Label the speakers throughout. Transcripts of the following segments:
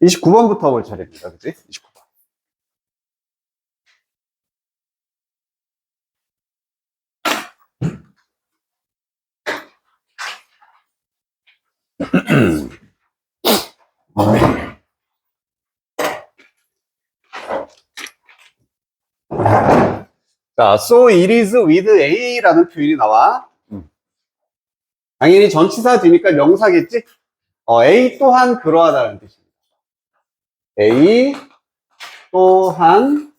Speaker 1: 29번부터 볼 차례입니다. 그치? 29번. 자, so it is with A라는 표현이 나와. 당연히 전치사 뒤니까 명사겠지? A 또한 그러하다는 뜻입니다. A 또한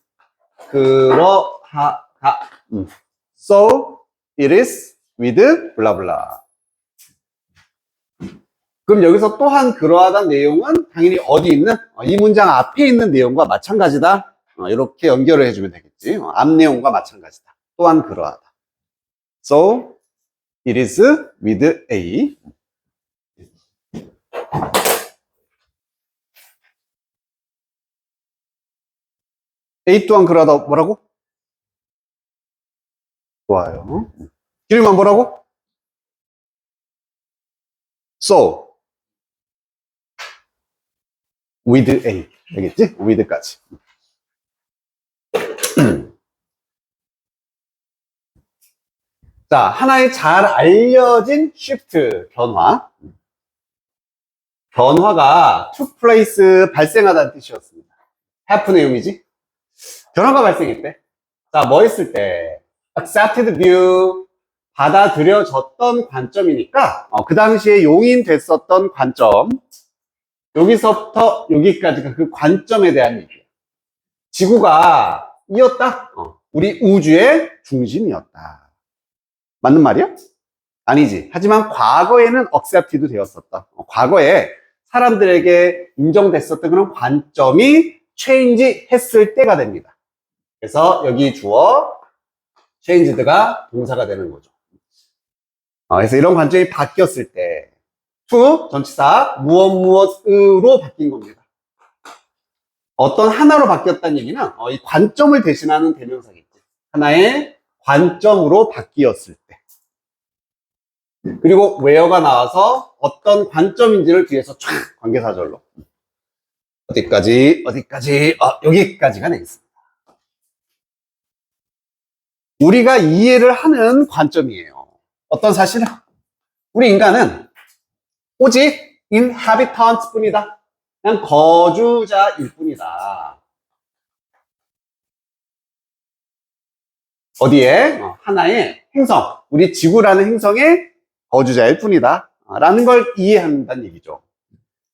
Speaker 1: 그러하다. So it is with 블라블라. 그럼 여기서 또한 그러하다는 내용은 당연히 어디 있는? 이 문장 앞에 있는 내용과 마찬가지다. 이렇게 연결을 해주면 되겠지. 앞 내용과 마찬가지다. 또한 그러하다. So it is with A. A 또한 그러하다 뭐라고? 좋아요. 이름만 뭐라고? So with A. 되겠지? with까지. 자, 하나의 잘 알려진 shift, 변화. 변화가 took place, 발생하다는 뜻이었습니다. happen 의미지? 변화가 발생했대. 자, 뭐 했을 때? accepted view, 받아들여졌던 관점이니까, 그 당시에 용인됐었던 관점, 여기서부터 여기까지가 그 관점에 대한 얘기예요. 지구가 이었다? 우리 우주의 중심이었다. 맞는 말이야? 아니지. 하지만 과거에는 accepted 되었었다. 과거에 사람들에게 인정됐었던 그런 관점이 change 했을 때가 됩니다. 그래서 여기 주어 changed가 동사가 되는 거죠. 그래서 이런 관점이 바뀌었을 때 to 전치사 무엇으로 바뀐 겁니다. 어떤 하나로 바뀌었다는 얘기는 이 관점을 대신하는 대명사겠지. 하나의 관점으로 바뀌었을 때. 그리고 where가 나와서 어떤 관점인지를 뒤에서 쫙 관계사절로 어디까지 여기까지가 되겠습니다. 우리가 이해를 하는 관점이에요. 어떤 사실은 우리 인간은 오직 inhabitants 뿐이다. 그냥 거주자일 뿐이다. 어디에? 하나의 행성, 우리 지구라는 행성의 거주자일 뿐이다 라는 걸 이해한다는 얘기죠.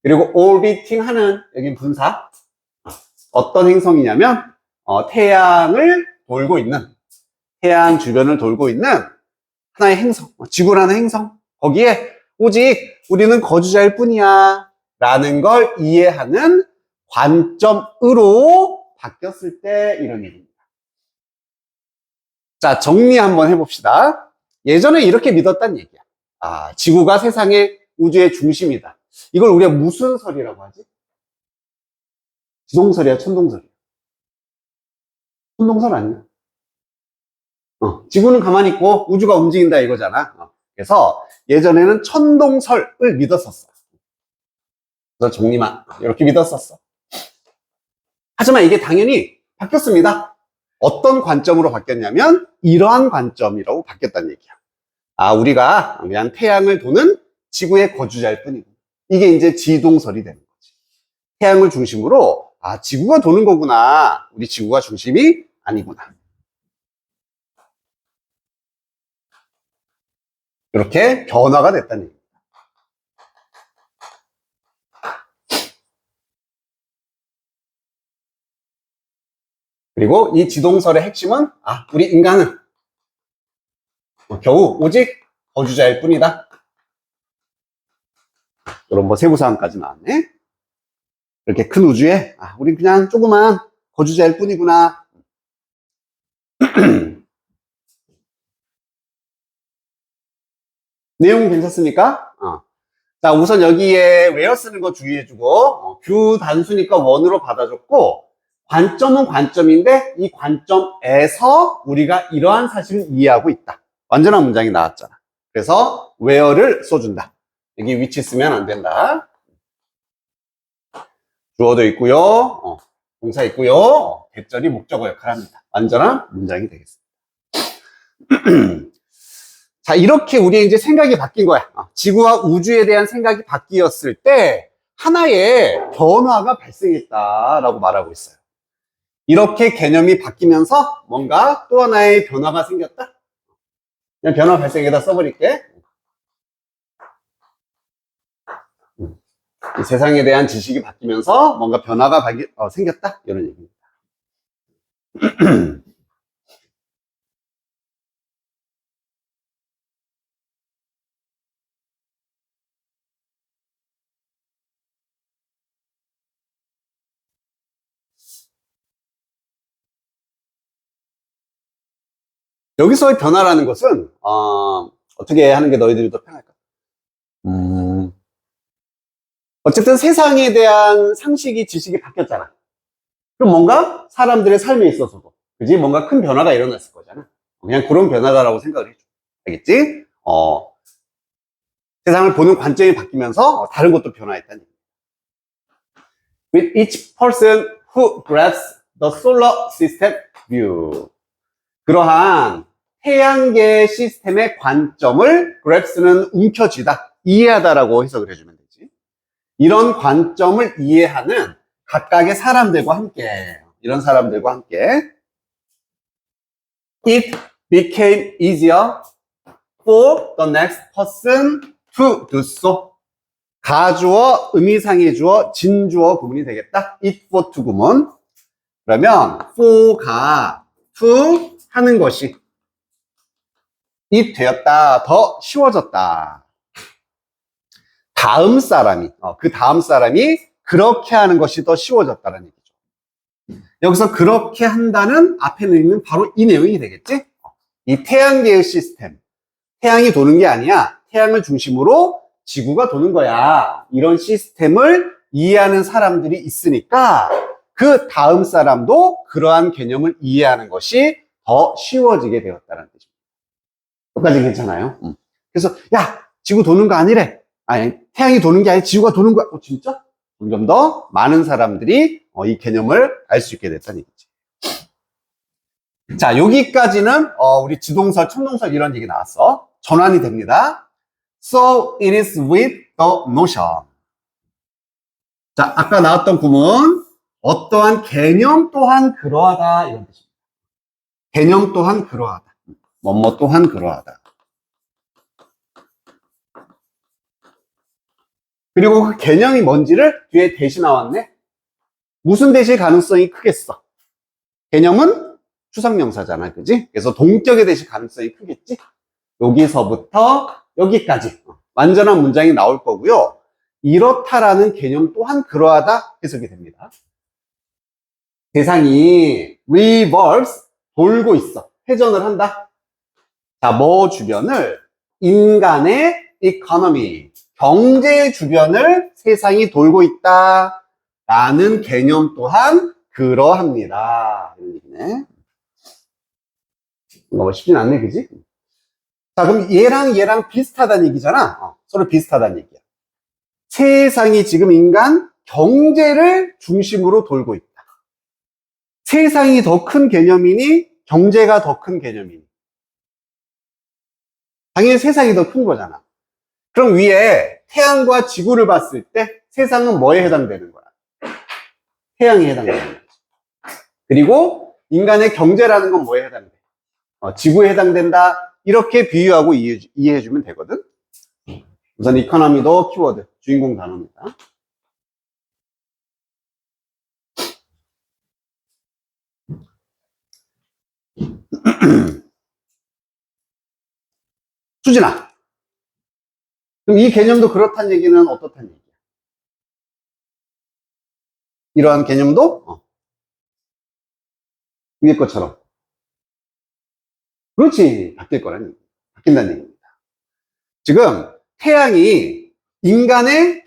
Speaker 1: 그리고 orbiting 하는 여기 분사, 어떤 행성이냐면 태양을 돌고 있는, 태양 주변을 돌고 있는 하나의 행성, 지구라는 행성, 거기에 오직 우리는 거주자일 뿐이야 라는 걸 이해하는 관점으로 바뀌었을 때 이런 얘기입니다. 자, 정리 한번 해봅시다. 예전에 이렇게 믿었다는 얘기야. 지구가 세상의 우주의 중심이다. 이걸 우리가 무슨 설이라고 하지? 지동설이야, 천동설이야? 천동설 아니야? 지구는 가만히 있고 우주가 움직인다 이거잖아. 그래서 예전에는 천동설을 믿었었어. 그래서 정리만 이렇게 믿었었어. 하지만 이게 당연히 바뀌었습니다. 어떤 관점으로 바뀌었냐면 이러한 관점이라고 바뀌었다는 얘기야. 우리가 그냥 태양을 도는 지구의 거주자일 뿐이고, 이게 이제 지동설이 되는 거지. 태양을 중심으로 지구가 도는 거구나. 우리 지구가 중심이 아니구나. 이렇게 변화가 됐다는 얘기입니다. 그리고 이 지동설의 핵심은 우리 인간은 겨우 오직 거주자일 뿐이다. 이런 세부사항까지 나왔네. 이렇게 큰 우주에 우린 그냥 조그만 거주자일 뿐이구나. 내용 괜찮습니까? 자, 우선 여기에 where 쓰는 거 주의해주고, 뷰 단수니까 원으로 받아줬고, 관점은 관점인데 이 관점에서 우리가 이러한 사실을 이해하고 있다. 완전한 문장이 나왔잖아. 그래서 where를 써준다. 여기 위치 쓰면 안 된다. 주어도 있고요. 동사 있고요. 대절이 목적어 역할을 합니다. 완전한 문장이 되겠습니다. 자, 이렇게 우리의 이제 생각이 바뀐 거야. 지구와 우주에 대한 생각이 바뀌었을 때 하나의 변화가 발생했다라고 말하고 있어요. 이렇게 개념이 바뀌면서 뭔가 또 하나의 변화가 생겼다? 그냥 변화 발생에다 써버릴게. 이 세상에 대한 지식이 바뀌면서 뭔가 변화가 생겼다? 이런 얘기입니다. 여기서의 변화라는 것은 어떻게 하는 게 너희들이 더 편할까? 어쨌든 세상에 대한 상식이, 지식이 바뀌었잖아. 그럼 뭔가 사람들의 삶에 있어서도, 그지? 뭔가 큰 변화가 일어났을 거잖아. 그냥 그런 변화다라고 생각을 해줘. 알겠지? 세상을 보는 관점이 바뀌면서 다른 것도 변화했다는 얘기야. With each person who grasps the solar system view. 그러한 태양계 시스템의 관점을 grasp는 움켜쥐다, 이해하다라고 해석을 해주면 되지. 이런 관점을 이해하는 각각의 사람들과 함께, 이런 사람들과 함께 it became easier for the next person to do so. 가주어, 의미상의 주어, 진주어 구문이 되겠다. it for to 구문. 그러면 for가 to 하는 것이 it 되었다, 더 쉬워졌다. 다음 사람이, 그 다음 사람이 그렇게 하는 것이 더 쉬워졌다는 얘기죠. 여기서 그렇게 한다는 앞에는 있는 바로 이 내용이 되겠지? 이 태양계의 시스템. 태양이 도는 게 아니야. 태양을 중심으로 지구가 도는 거야. 이런 시스템을 이해하는 사람들이 있으니까 그 다음 사람도 그러한 개념을 이해하는 것이 더 쉬워지게 되었다는 뜻입니다. 여기까지 괜찮아요? 그래서 야, 지구 도는 거 아니래. 아니, 태양이 도는 게 아니라 지구가 도는 거야. 진짜? 점점 더 많은 사람들이 이 개념을 알 수 있게 됐다는 얘기지. 자, 여기까지는 우리 지동설, 첨동설 이런 얘기 나왔어. 전환이 됩니다. So it is with the notion. 자, 아까 나왔던 구문, 어떠한 개념 또한 그러하다 이런 뜻입니다. 개념 또한 그러하다. 뭐뭐 또한 그러하다. 그리고 그 개념이 뭔지를 뒤에 대시 나왔네. 무슨 대시의 가능성이 크겠어? 개념은 추상명사잖아, 그지? 그래서 동격의 대시 가능성이 크겠지? 여기서부터 여기까지 완전한 문장이 나올 거고요. 이렇다라는 개념 또한 그러하다 해석이 됩니다. 세상이 revolves, 돌고 있어. 회전을 한다. 자, 뭐 주변을? 인간의 economy, 경제 주변을 세상이 돌고 있다 라는 개념 또한 그러합니다. 이런 얘기네. 뭐 쉽진 않네, 그지? 자, 그럼 얘랑 비슷하다는 얘기잖아. 서로 비슷하다는 얘기야. 세상이 지금 인간 경제를 중심으로 돌고 있다. 세상이 더 큰 개념이니 경제가 더 큰 개념이니? 당연히 세상이 더 큰 거잖아. 그럼 위에 태양과 지구를 봤을 때 세상은 뭐에 해당되는 거야? 태양에 해당되는 거지. 그리고 인간의 경제라는 건 뭐에 해당돼? 지구에 해당된다. 이렇게 비유하고 이해해주면 되거든. 우선 이코노미도 키워드, 주인공 단어입니다. 수진아, 그럼 이 개념도 그렇다는 얘기는 어떻다는 얘기야? 이러한 개념도 위에 것처럼 그렇지, 바뀔 거라는 얘기, 바뀐다는 얘기입니다. 지금 태양이 인간의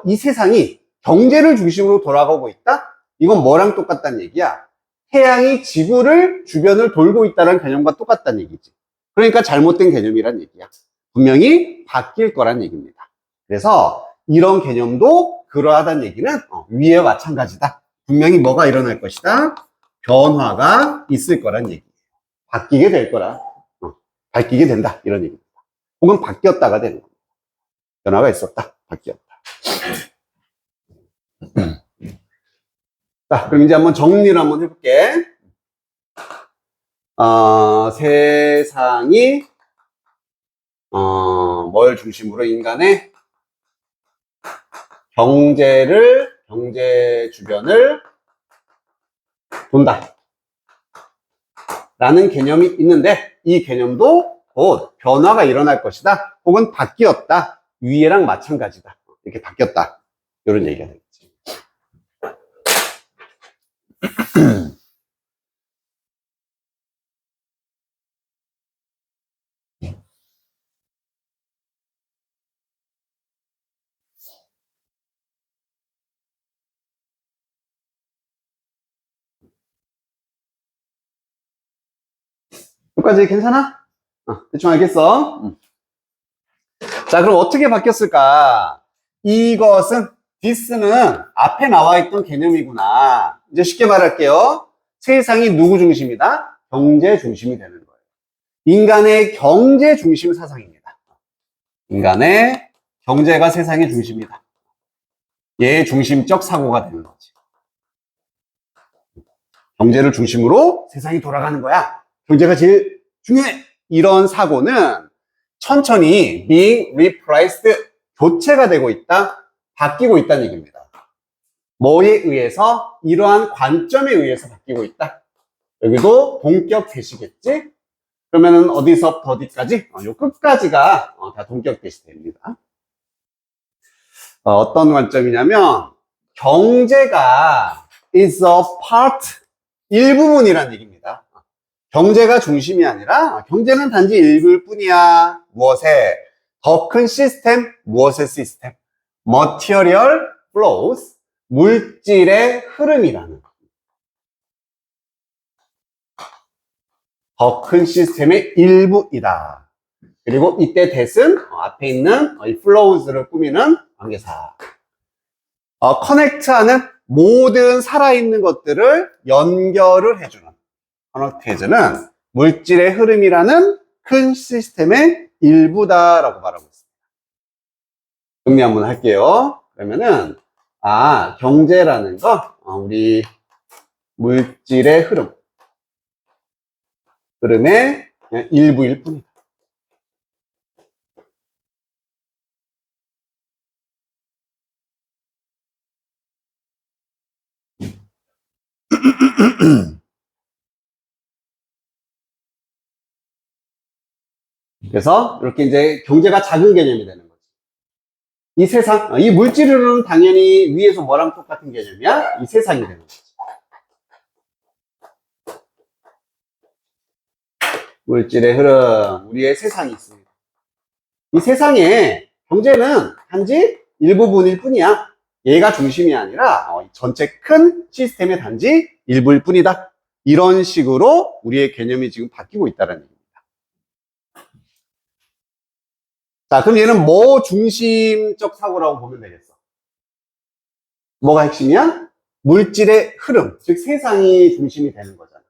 Speaker 1: 이 세상이 경제를 중심으로 돌아가고 있다? 이건 뭐랑 똑같다는 얘기야? 태양이 지구를 주변을 돌고 있다는 개념과 똑같다는 얘기지. 그러니까 잘못된 개념이란 얘기야. 분명히 바뀔 거란 얘기입니다. 그래서 이런 개념도 그러하다는 얘기는 위에와 마찬가지다. 분명히 뭐가 일어날 것이다? 변화가 있을 거란 얘기예요. 바뀌게 될 거라. 바뀌게 된다. 이런 얘기입니다. 혹은 바뀌었다가 되는 겁니다. 변화가 있었다. 바뀌었다. 자, 그럼 이제 한번 정리를 한번 해볼게. 세상이 뭘 중심으로 인간의 경제 주변을 돈다 라는 개념이 있는데, 이 개념도 곧 변화가 일어날 것이다 혹은 바뀌었다, 위에랑 마찬가지다, 이렇게 바뀌었다, 이런 얘기가 되겠지. 여기까지 괜찮아? 대충 알겠어? 자, 그럼 어떻게 바뀌었을까? this는 앞에 나와 있던 개념이구나. 이제 쉽게 말할게요. 세상이 누구 중심이다? 경제 중심이 되는 거예요. 인간의 경제 중심 사상입니다. 인간의 경제가 세상의 중심이다. 얘의 중심적 사고가 되는 거지. 경제를 중심으로 세상이 돌아가는 거야. 경제가 제일 중요해. 이런 사고는 천천히 being replaced, 교체가 되고 있다, 바뀌고 있다는 얘기입니다. 뭐에 의해서? 이러한 관점에 의해서 바뀌고 있다. 여기도 동격 대시겠지? 그러면은 어디서부터 어디까지? 요 끝까지가 다 동격 대시 됩니다. 어떤 관점이냐면, 경제가 is a part, 일부분이라는 얘기입니다. 경제가 중심이 아니라 경제는 단지 일부일 뿐이야. 무엇에? 더 큰 시스템, 무엇의 시스템? material flows, 물질의 흐름이라는 것. 더 큰 시스템의 일부이다. 그리고 이때 that은 앞에 있는 이 flows를 꾸미는 관계사. connect하는 모든 살아있는 것들을 연결을 해주는 connect는 물질의 흐름이라는 큰 시스템의 일부다라고 말하고 있습니다. 정리 한번 할게요. 그러면은 경제라는 거, 우리 물질의 흐름의 일부일 뿐이다. 그래서 이렇게 이제 경제가 작은 개념이 되는 거지. 이 세상, 이 물질의 흐름은 당연히 위에서 뭐랑 똑같은 개념이야? 이 세상이 되는 거지. 물질의 흐름, 우리의 세상이 있습니다. 이 세상에 경제는 단지 일부분일 뿐이야. 얘가 중심이 아니라 전체 큰 시스템의 단지 일부일 뿐이다. 이런 식으로 우리의 개념이 지금 바뀌고 있다는 얘기입니다. 자, 그럼 얘는 뭐 중심적 사고라고 보면 되겠어? 뭐가 핵심이야? 물질의 흐름, 즉 세상이 중심이 되는 거잖아.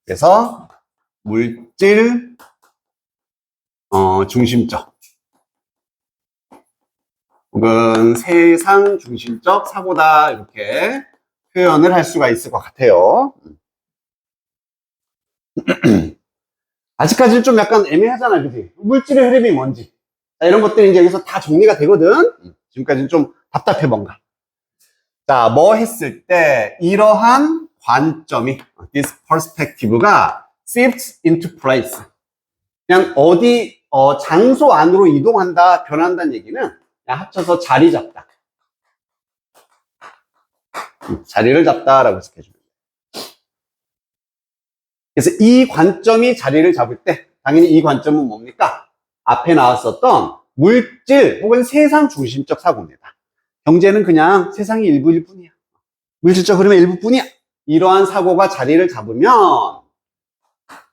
Speaker 1: 그래서 물질 중심적 혹은 세상 중심적 사고다, 이렇게 표현을 할 수가 있을 것 같아요. 아직까지는 좀 약간 애매하잖아, 그지? 물질의 흐름이 뭔지. 자, 이런 것들이 이제 여기서 다 정리가 되거든. 지금까지는 좀 답답해 뭔가. 자, 뭐 했을 때 이러한 관점이, this perspective가 shifts into place. 그냥 어디 장소 안으로 이동한다, 변한다는 얘기는 그냥 합쳐서 자리 잡다. 자리를 잡다라고 해석해줍니다. 그래서 이 관점이 자리를 잡을 때 당연히 이 관점은 뭡니까? 앞에 나왔었던 물질 혹은 세상 중심적 사고입니다. 경제는 그냥 세상의 일부일 뿐이야. 물질적 흐름의 일부뿐이야. 이러한 사고가 자리를 잡으면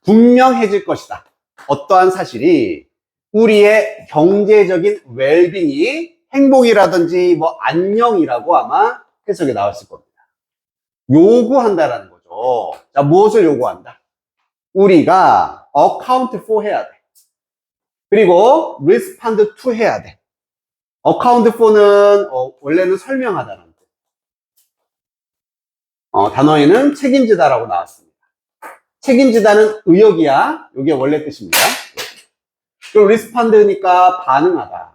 Speaker 1: 분명해질 것이다. 어떠한 사실이? 우리의 경제적인 웰빙이 행복이라든지 뭐 안녕이라고 아마 해석이 나왔을 겁니다. 요구한다라는 거죠. 자, 무엇을 요구한다? 우리가 account for 해야 돼. 그리고 respond to 해야 돼. account for는 원래는 설명하다라는 뜻. 단어에는 책임지다라고 나왔습니다. 책임지다는 의역이야. 이게 원래 뜻입니다. 그리고 respond니까 반응하다.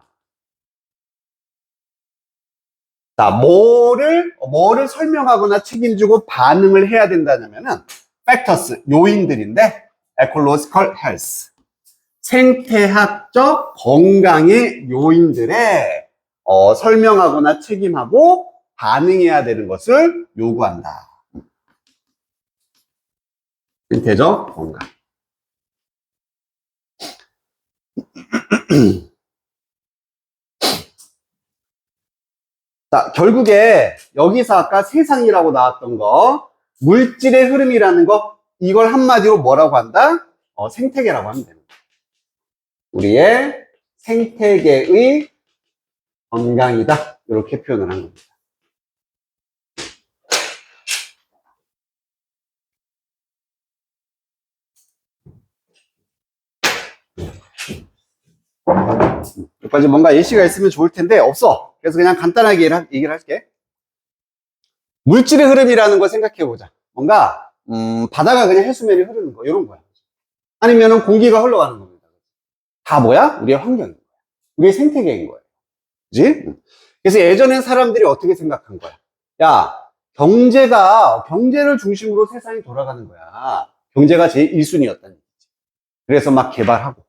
Speaker 1: 자, 뭐를 설명하거나 책임지고 반응을 해야 된다냐면은 factors, 요인들인데 ecological health, 생태학적 건강의 요인들에 설명하거나 책임하고 반응해야 되는 것을 요구한다. 생태적 건강. 자, 결국에 여기서 아까 세상이라고 나왔던 거, 물질의 흐름이라는 거, 이걸 한마디로 뭐라고 한다? 생태계라고 하면 됩니다. 우리의 생태계의 건강이다. 이렇게 표현을 한 겁니다. 여기까지 뭔가 예시가 있으면 좋을 텐데 없어. 그래서 그냥 간단하게 얘기를 할게. 물질의 흐름이라는 걸 생각해 보자. 뭔가 바다가 그냥 해수면이 흐르는 거 이런 거야. 아니면은 공기가 흘러가는 겁니다. 다 뭐야? 우리의 환경인 거야. 우리의 생태계인 거예요. 그지? 그래서 예전엔 사람들이 어떻게 생각한 거야? 야, 경제를 중심으로 세상이 돌아가는 거야. 경제가 제일 1순위였다는 얘기지. 그래서 막 개발하고.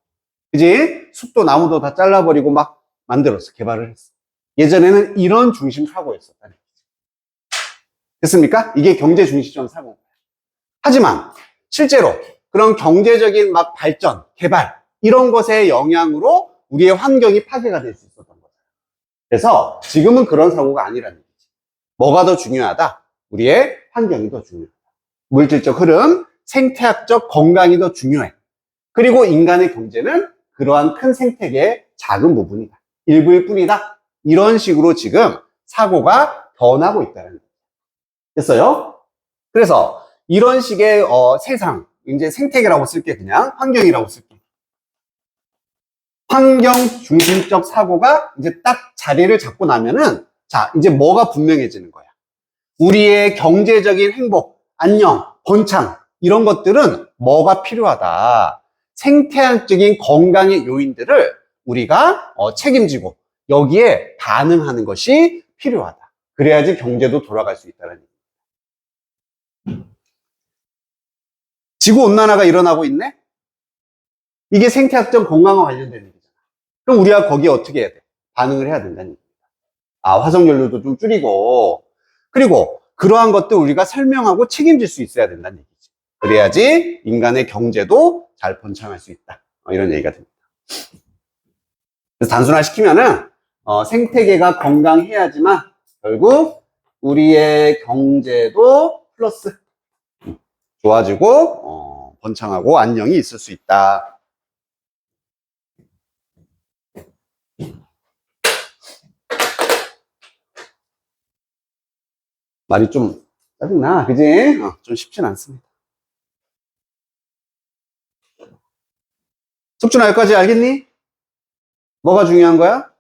Speaker 1: 그지? 숲도 나무도 다 잘라버리고 막 만들었어. 개발을 했어. 예전에는 이런 중심 사고였었다는 얘기지. 됐습니까? 이게 경제 중심적 사고인 거야. 하지만 실제로 그런 경제적인 막 발전, 개발 이런 것의 영향으로 우리의 환경이 파괴가 될 수 있었던 거죠. 그래서 지금은 그런 사고가 아니라는 얘기지. 뭐가 더 중요하다? 우리의 환경이 더 중요하다. 물질적 흐름, 생태학적 건강이 더 중요해. 그리고 인간의 경제는 그러한 큰 생태계의 작은 부분이다. 일부일 뿐이다. 이런 식으로 지금 사고가 변하고 있다는 거예요. 됐어요? 그래서 이런 식의 세상, 이제 생태계라고 쓸게. 그냥 환경이라고 쓸게. 환경 중심적 사고가 이제 딱 자리를 잡고 나면은 자, 이제 뭐가 분명해지는 거야. 우리의 경제적인 행복, 안녕, 번창 이런 것들은 뭐가 필요하다. 생태학적인 건강의 요인들을 우리가 책임지고 여기에 반응하는 것이 필요하다. 그래야지 경제도 돌아갈 수 있다는 얘기입니다. 지구온난화가 일어나고 있네? 이게 생태학적 건강과 관련된 얘기잖아. 그럼 우리가 거기에 어떻게 해야 돼? 반응을 해야 된다는 얘기입니다. 화석연료도 좀 줄이고, 그리고 그러한 것들 우리가 설명하고 책임질 수 있어야 된다는 얘기지. 그래야지 인간의 경제도 잘 번창할 수 있다. 이런 얘기가 됩니다. 그래서 단순화시키면은 생태계가 건강해야지만 결국 우리의 경제도 플러스 좋아지고 번창하고 안녕이 있을 수 있다. 말이 좀 짜증나, 그지? 좀 쉽진 않습니다. 석준아, 여기까지 알겠니? 뭐가 중요한 거야?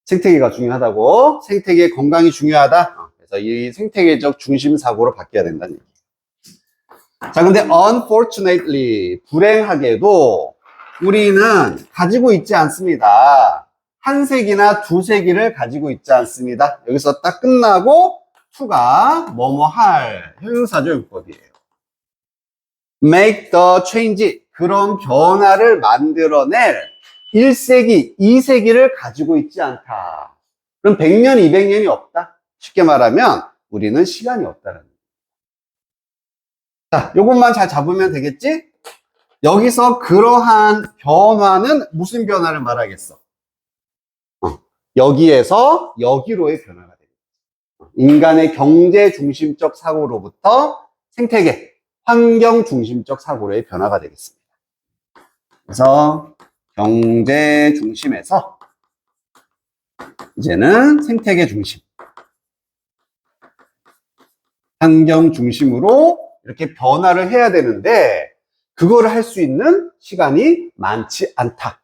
Speaker 1: 생태계가 중요하다고. 생태계 건강이 중요하다. 그래서 이 생태계적 중심 사고로 바뀌어야 된다는 얘기. 자, 근데 unfortunately, 불행하게도 우리는 가지고 있지 않습니다. 한 세기나 두 세기를 가지고 있지 않습니다. 여기서 딱 끝나고 to가 뭐뭐 할 형용사죠, 용법이에요. make the change, 그런 변화를 만들어낼 1세기, 2세기를 가지고 있지 않다. 그럼 100년, 200년이 없다. 쉽게 말하면 우리는 시간이 없다는 거예요. 자, 요것만 잘 잡으면 되겠지? 여기서 그러한 변화는 무슨 변화를 말하겠어? 여기에서 여기로의 변화가 되겠죠. 인간의 경제 중심적 사고로부터 생태계, 환경 중심적 사고로의 변화가 되겠습니다. 그래서 경제 중심에서 이제는 생태계 중심, 환경 중심으로 이렇게 변화를 해야 되는데 그거를 할 수 있는 시간이 많지 않다.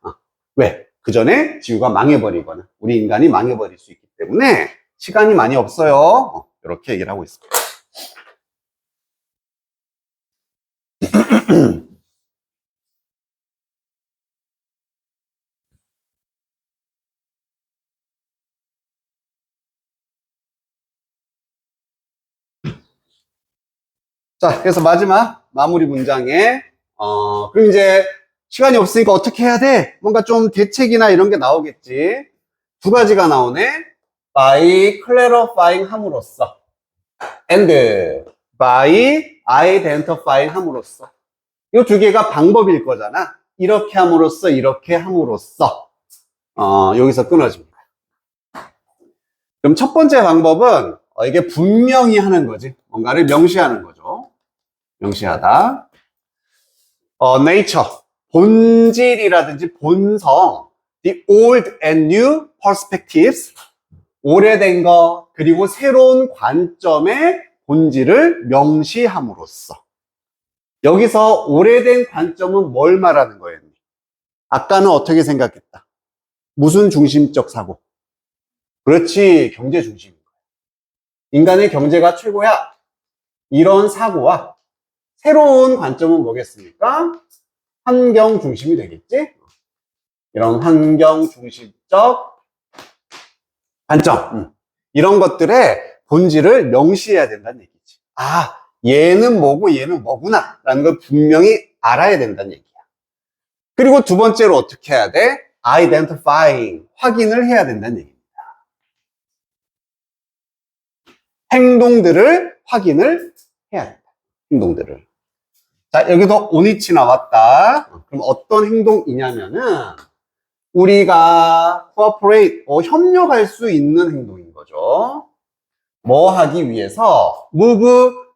Speaker 1: 왜? 그 전에 지구가 망해버리거나 우리 인간이 망해버릴 수 있기 때문에 시간이 많이 없어요. 이렇게 얘기를 하고 있습니다. 자, 그래서 마지막 마무리 문장에 그럼 이제 시간이 없으니까 어떻게 해야 돼? 뭔가 좀 대책이나 이런 게 나오겠지. 두 가지가 나오네. by clarifying 함으로써 and by identifying 함으로써. 이 두 개가 방법일 거잖아. 이렇게 함으로써 이렇게 함으로써 여기서 끊어집니다. 그럼 첫 번째 방법은 이게 분명히 하는 거지. 뭔가를 명시하는 거죠. 명시하다. nature, 본질이라든지 본성, the old and new perspectives, 오래된 거 그리고 새로운 관점의 본질을 명시함으로써. 여기서 오래된 관점은 뭘 말하는 거예요? 아까는 어떻게 생각했다? 무슨 중심적 사고? 그렇지, 경제 중심인 거야. 인간의 경제가 최고야. 이런 사고와 새로운 관점은 뭐겠습니까? 환경 중심이 되겠지? 이런 환경 중심적 관점. 이런 것들의 본질을 명시해야 된다는 얘기지. 아, 얘는 뭐고 얘는 뭐구나 라는 걸 분명히 알아야 된다는 얘기야. 그리고 두 번째로 어떻게 해야 돼? identifying, 확인을 해야 된다는 얘기입니다. 행동들을 확인을 해야 된다. 행동들을. 자, 여기도 오니치 나왔다. 그럼 어떤 행동이냐면은 우리가 cooperate, 협력할 수 있는 행동인 거죠. 뭐 하기 위해서 move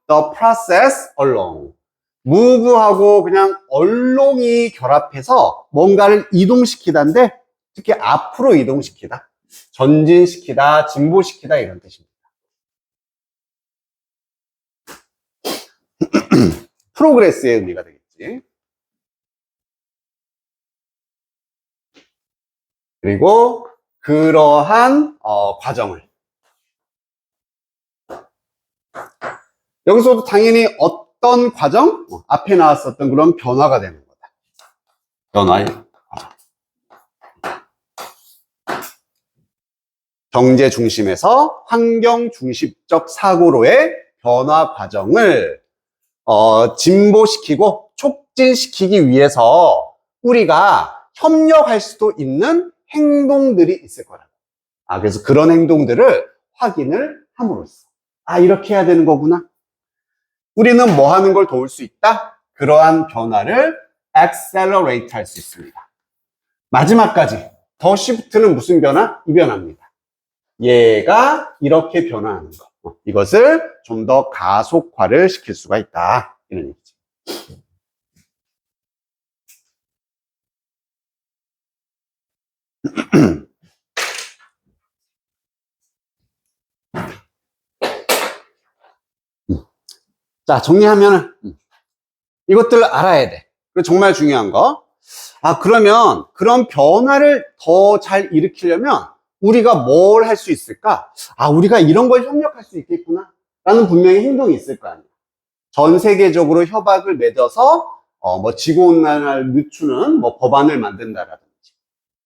Speaker 1: the process along. move하고 그냥 얼롱이 결합해서 뭔가를 이동시키다인데 특히 앞으로 이동시키다, 전진시키다, 진보시키다 이런 뜻입니다. 프로그레스의 의미가 되겠지. 그리고 그러한 과정을 여기서도 당연히 어떤 과정? 앞에 나왔었던 그런 변화가 되는 거다. 변화의 과정. 경제 중심에서 환경 중심적 사고로의 변화 과정을 진보시키고 촉진시키기 위해서 우리가 협력할 수도 있는 행동들이 있을 거라고. 그래서 그런 행동들을 확인을 함으로써 이렇게 해야 되는 거구나. 우리는 뭐 하는 걸 도울 수 있다? 그러한 변화를 accelerate 할 수 있습니다. 마지막까지 더 shift는 무슨 변화? 이 변화입니다. 얘가 이렇게 변화하는 거. 이것을 좀 더 가속화를 시킬 수가 있다. 이런 얘기죠. 자, 정리하면은 이것들을 알아야 돼. 그리고 정말 중요한 거. 그러면 그런 변화를 더 잘 일으키려면 우리가 뭘 할 수 있을까? 우리가 이런 걸 협력할 수 있겠구나. 라는 분명히 행동이 있을 거 아니에요. 전 세계적으로 협약을 맺어서 뭐 지구온난화를 늦추는 뭐 법안을 만든다라든지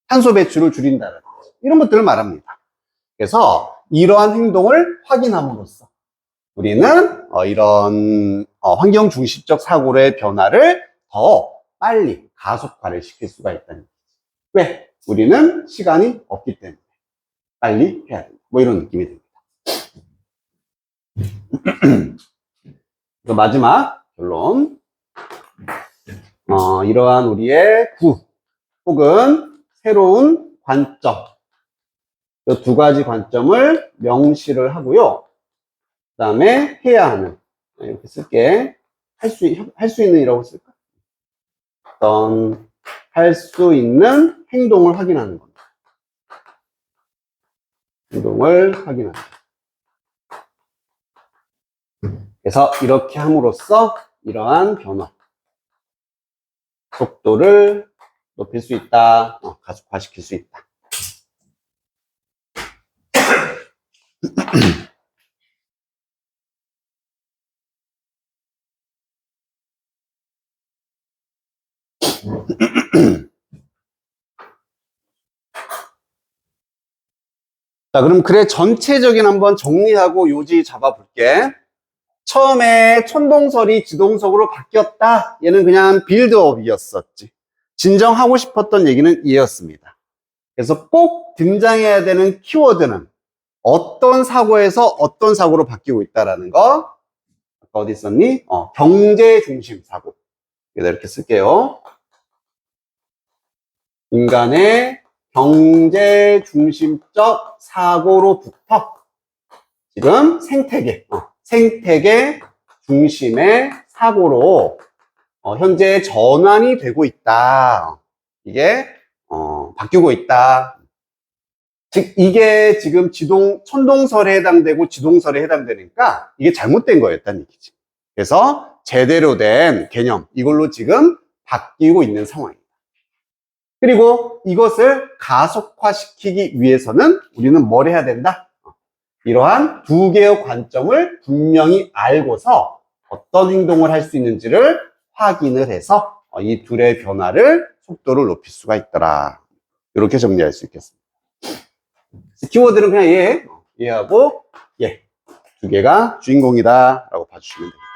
Speaker 1: 탄소 배출을 줄인다라든지 이런 것들을 말합니다. 그래서 이러한 행동을 확인함으로써 우리는 이런 환경 중심적 사고의 변화를 더 빨리 가속화를 시킬 수가 있다는 거죠. 왜? 우리는 시간이 없기 때문에 빨리 해야 된다. 뭐 이런 느낌이 듭니다. 마지막 결론. 이러한 우리의 구 혹은 새로운 관점, 이 두 가지 관점을 명시를 하고요. 그 다음에 해야 하는, 이렇게 쓸게. 할 수 있는 이라고 쓸까? 어떤 할 수 있는 행동을 확인하는 겁니다. 행동을 확인하는 겁니다. 그래서 이렇게 함으로써 이러한 변화, 속도를 높일 수 있다, 가속화시킬 수 있다. 자, 그럼 글의 전체적인 한번 정리하고 요지 잡아볼게. 처음에 천동설이 지동석으로 바뀌었다. 얘는 그냥 빌드업이었었지. 진정하고 싶었던 얘기는 이였습니다. 그래서 꼭 등장해야 되는 키워드는 어떤 사고에서 어떤 사고로 바뀌고 있다라는 거. 아까 어디 있었니? 경제 중심 사고. 이렇게 쓸게요. 인간의 경제 중심적 사고로부터 지금 생태계 중심의 사고로 현재 전환이 되고 있다. 이게 바뀌고 있다. 즉 이게 지금 천동설에 해당되고 지동설에 해당되니까 이게 잘못된 거였다는 얘기지. 그래서 제대로 된 개념 이걸로 지금 바뀌고 있는 상황입니다. 그리고 이것을 가속화시키기 위해서는 우리는 뭘 해야 된다? 이러한 두 개의 관점을 분명히 알고서 어떤 행동을 할 수 있는지를 확인을 해서 이 둘의 변화를 속도를 높일 수가 있더라. 이렇게 정리할 수 있겠습니다. 키워드는 그냥 얘하고 얘 두 개가 주인공이다 라고 봐주시면 되겠지.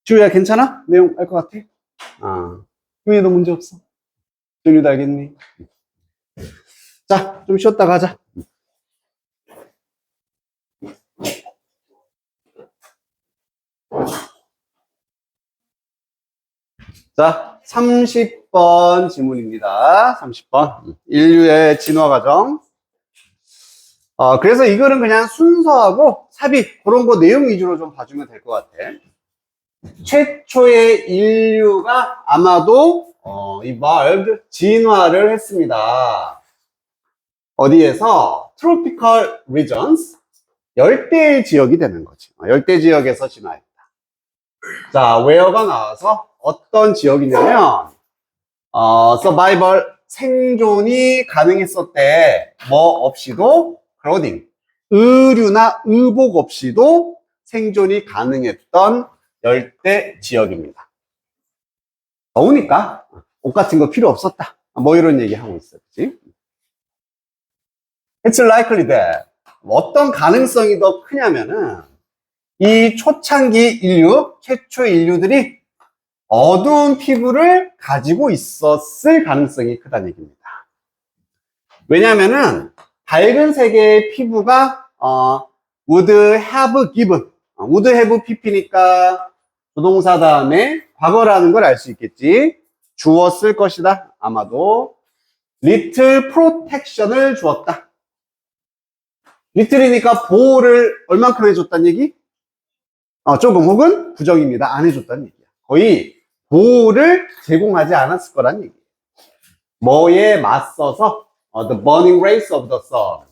Speaker 1: 지우야 괜찮아? 내용 알 것 같아? 형이도 문제 없어? 지우도 알겠니? 자, 좀 쉬었다 가자. 자, 30번 질문입니다. 30번. 인류의 진화 과정. 그래서 이거는 그냥 순서하고 삽입, 그런 거 내용 위주로 좀 봐주면 될 것 같아. 최초의 인류가 아마도, evolved, 진화를 했습니다. 어디에서? tropical regions, 열대 지역이 되는 거지. 열대 지역에서 진화했다. 자, where가 나와서 어떤 지역이냐면, survival, 생존이 가능했었대. 뭐 없이도, clothing, 의류나 의복 없이도 생존이 가능했던 열대 지역입니다. 더우니까 옷 같은 거 필요 없었다. 뭐 이런 얘기 하고 있었지. It's likely that 어떤 가능성이 더 크냐면은 이 초창기 인류, 최초 인류들이 어두운 피부를 가지고 있었을 가능성이 크다는 얘기입니다. 왜냐면은 밝은 색의 피부가 would have given, would have pp니까 조동사 다음에 과거라는 걸 알 수 있겠지. 주었을 것이다. 아마도 little protection을 주었다. little이니까 보호를 얼만큼 해줬다는 얘기? 조금 혹은 부정입니다. 안 해줬다는 얘기야. 거의 보호를 제공하지 않았을 거란 얘기예요. 뭐에 맞서서 the burning rays of the sun,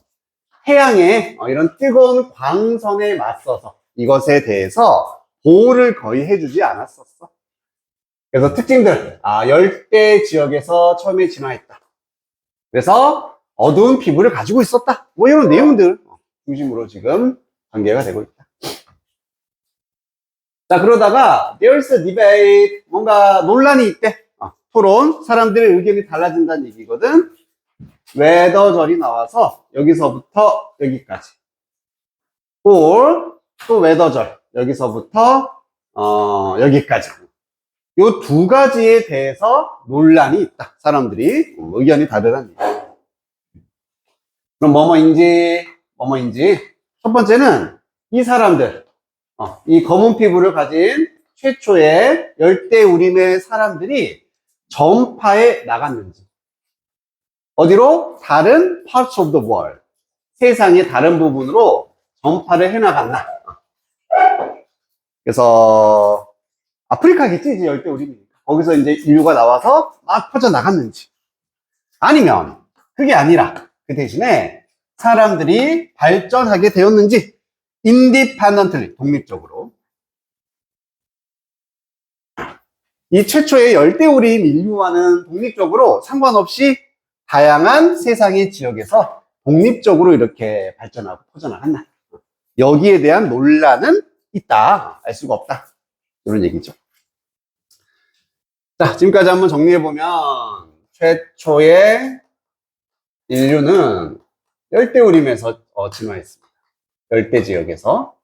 Speaker 1: 태양의 이런 뜨거운 광선에 맞서서 이것에 대해서 보호를 거의 해주지 않았었어. 그래서 특징들, 열대 지역에서 처음에 진화했다. 그래서 어두운 피부를 가지고 있었다. 뭐 이런 내용들 중심으로 지금 전개가 되고 있다. 자, 그러다가 there's a debate, 뭔가 논란이 있대. 토론, 사람들의 의견이 달라진다는 얘기거든. 웨더절이 나와서 여기서부터 여기까지. or 또 웨더절, 여기서부터 여기까지. 요 두 가지에 대해서 논란이 있다. 사람들이 의견이 다르다는 얘기. 그럼 뭐뭐인지 첫 번째는 이 사람들, 이 검은 피부를 가진 최초의 열대우림의 사람들이 전파해 나갔는지, 어디로? 다른 parts of the world, 세상의 다른 부분으로 전파를 해 나갔나. 그래서 아프리카겠지, 이제 열대우림이니까. 거기서 이제 인류가 나와서 막 퍼져 나갔는지, 아니면 그게 아니라 그 대신에 사람들이 발전하게 되었는지, independently, 독립적으로. 이 최초의 열대우림 인류와는 독립적으로 상관없이 다양한 세상의 지역에서 독립적으로 이렇게 발전하고 퍼져나갔나. 여기에 대한 논란은 있다. 알 수가 없다. 이런 얘기죠. 자, 지금까지 한번 정리해보면 최초의 인류는 열대우림에서 진화했습니다. 열대 지역에서.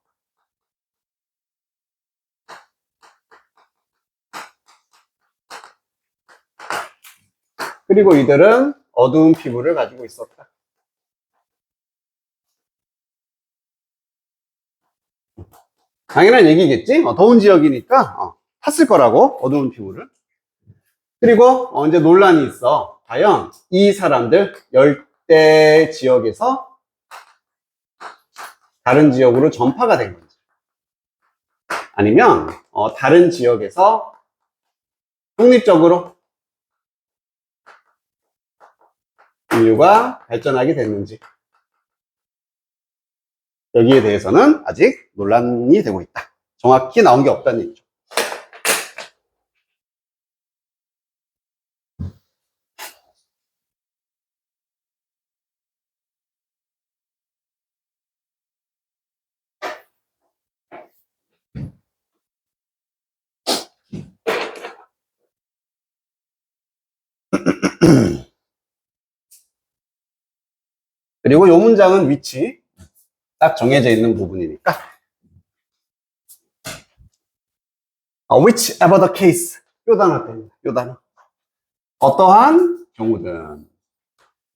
Speaker 1: 그리고 이들은 어두운 피부를 가지고 있었다. 당연한 얘기겠지? 더운 지역이니까 탔을 거라고, 어두운 피부를. 그리고 이제 논란이 있어. 과연 이 사람들 열대 지역에서 다른 지역으로 전파가 된 건지, 아니면 다른 지역에서 독립적으로 인류가 발전하게 됐는지, 여기에 대해서는 아직 논란이 되고 있다. 정확히 나온 게 없다는 얘기죠. 그리고 이 문장은 위치 딱 정해져 있는 부분이니까, whichever the case, 요 단어 때문에, 요 단어. 어떠한 경우든.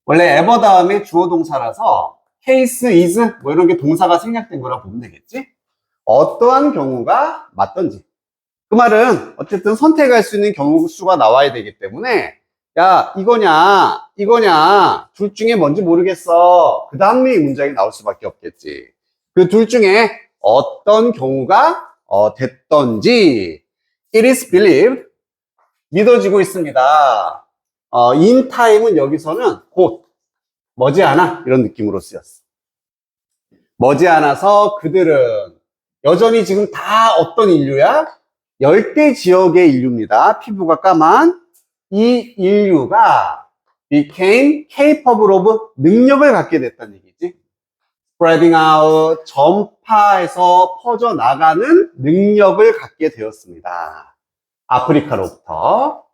Speaker 1: 원래 ever 다음에 주어 동사라서 case, is 뭐 이런 게 동사가 생략된 거라 보면 되겠지? 어떠한 경우가 맞던지. 그 말은 어쨌든 선택할 수 있는 경우 수가 나와야 되기 때문에, 야, 이거냐, 둘 중에 뭔지 모르겠어. 그 다음에 이 문장이 나올 수밖에 없겠지. 그 둘 중에 어떤 경우가 됐던지, it is believed, 믿어지고 있습니다. in time은 여기서는 곧, 머지않아, 이런 느낌으로 쓰였어. 머지않아서 그들은 여전히 지금 다 어떤 인류야? 열대 지역의 인류입니다. 피부가 까만 이 인류가 became capable of, 능력을 갖게 됐다는 얘기지. spreading out, 전파해서 퍼져나가는 능력을 갖게 되었습니다. 아프리카로부터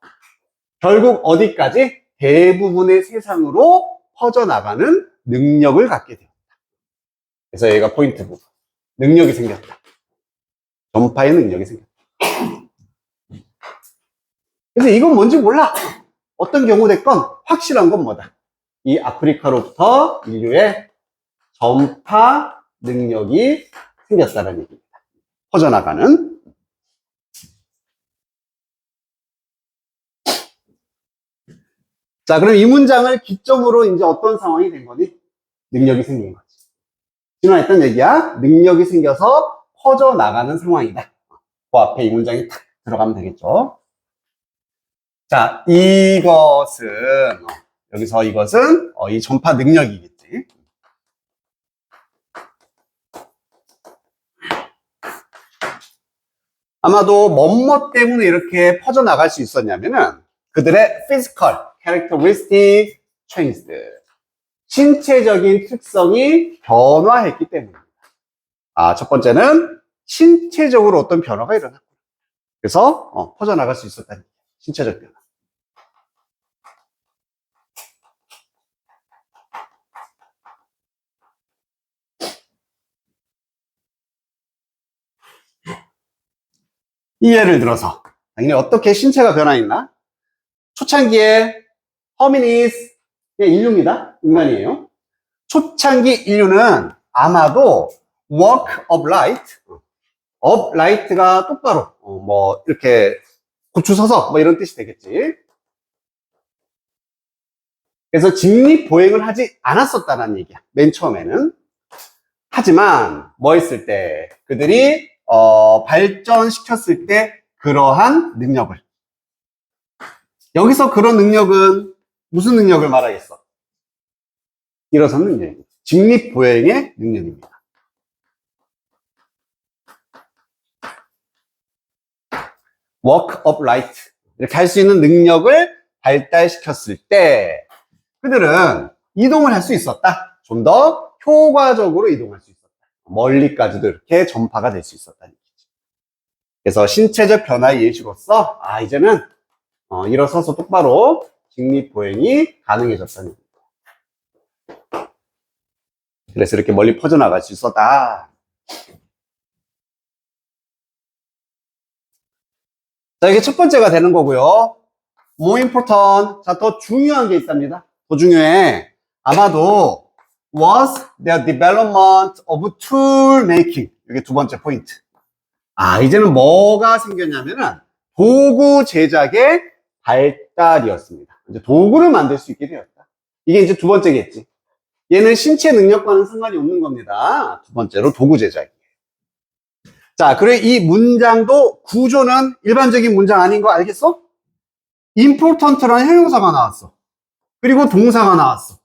Speaker 1: 결국 어디까지? 대부분의 세상으로 퍼져나가는 능력을 갖게 되었다. 그래서 여기가 포인트 부분. 능력이 생겼다. 전파의 능력이 생겼다. 그래서 이건 뭔지 몰라. 어떤 경우 됐건 확실한 건 뭐다? 이 아프리카로부터 인류의 전파 능력이 생겼다는 얘기입니다. 퍼져나가는. 자, 그럼 이 문장을 기점으로 이제 어떤 상황이 된 거니? 능력이 생긴 거지. 진화했던 얘기야. 능력이 생겨서 퍼져나가는 상황이다. 그 앞에 이 문장이 탁 들어가면 되겠죠. 자, 이것은, 여기서 이것은, 이 전파 능력이겠지. 아마도 뭐뭐 때문에 이렇게 퍼져나갈 수 있었냐면은, 그들의 physical characteristic changed. 신체적인 특성이 변화했기 때문입니다. 첫 번째는 신체적으로 어떤 변화가 일어났고, 그래서, 퍼져나갈 수 있었다는 얘기예요. 신체적 변화. 이 예를 들어서 당연히 어떻게 신체가 변화했나? 초창기에 hominis, 인류입니다. 인간이에요. 초창기 인류는 아마도 work upright. uplight가 똑바로, 뭐, 이렇게 고추 서서, 뭐 이런 뜻이 되겠지. 그래서 직립보행을 하지 않았었다는 얘기야. 맨 처음에는. 하지만, 뭐 했을 때, 그들이, 발전시켰을 때, 그러한 능력을. 여기서 그런 능력은 무슨 능력을 말하겠어? 일어선 능력. 직립보행의 능력입니다. work upright. 이렇게 할 수 있는 능력을 발달시켰을 때, 그들은 이동을 할 수 있었다. 좀 더 효과적으로 이동할 수 있었다. 멀리까지도 이렇게 전파가 될 수 있었다는 얘기죠. 그래서 신체적 변화의 예시로서, 이제는, 일어서서 똑바로 직립보행이 가능해졌다는 얘기죠. 그래서 이렇게 멀리 퍼져나갈 수 있었다. 자, 이게 첫 번째가 되는 거고요. more important. 자, 더 중요한 게 있답니다. 더 중요해. 아마도 was the development of tool making. 이게 두 번째 포인트. 이제는 뭐가 생겼냐면은 도구 제작의 발달이었습니다. 이제 도구를 만들 수 있게 되었다. 이게 이제 두 번째겠지. 얘는 신체 능력과는 상관이 없는 겁니다. 두 번째로 도구 제작이에요. 자, 그리고 이 문장도 구조는 일반적인 문장 아닌 거 알겠어? important라는 형용사가 나왔어. 그리고 동사가 나왔어.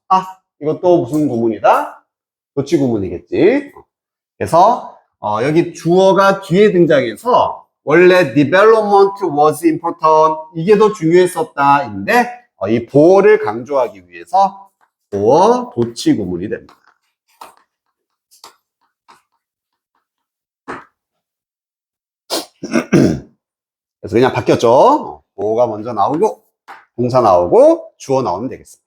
Speaker 1: 이것도 무슨 구문이다? 도치 구문이겠지. 그래서 여기 주어가 뒤에 등장해서 원래 development was important 이게 더 중요했었다인데 이 보어를 강조하기 위해서 보어 도치 구문이 됩니다. 그래서 그냥 바뀌었죠. 보어가 먼저 나오고 동사 나오고 주어 나오면 되겠습니다.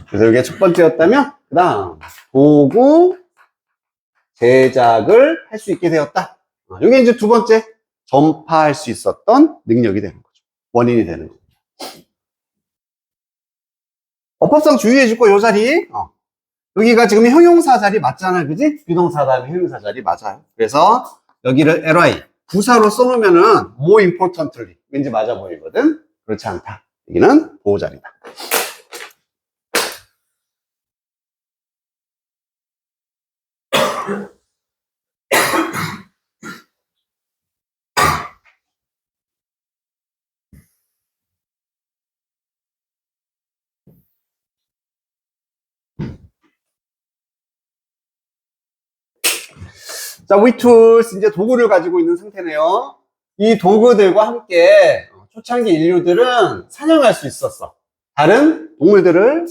Speaker 1: 그래서 이게 첫 번째였다면 그 다음 도구 제작을 할 수 있게 되었다. 이게 이제 두 번째 전파할 수 있었던 능력이 되는 거죠. 원인이 되는 거죠. 어법상 주의해 줄 거 요 자리. 여기가 지금 형용사 자리 맞잖아요. 그지? 비동사 다음에 형용사 자리 맞아요. 그래서 여기를 ly 부사로 써놓으면은 more importantly 왠지 맞아 보이거든. 그렇지 않다. 여기는 보호 자리다. 자, we tools 이제 도구를 가지고 있는 상태네요. 이 도구들과 함께 초창기 인류들은 사냥할 수 있었어. 다른 동물들을.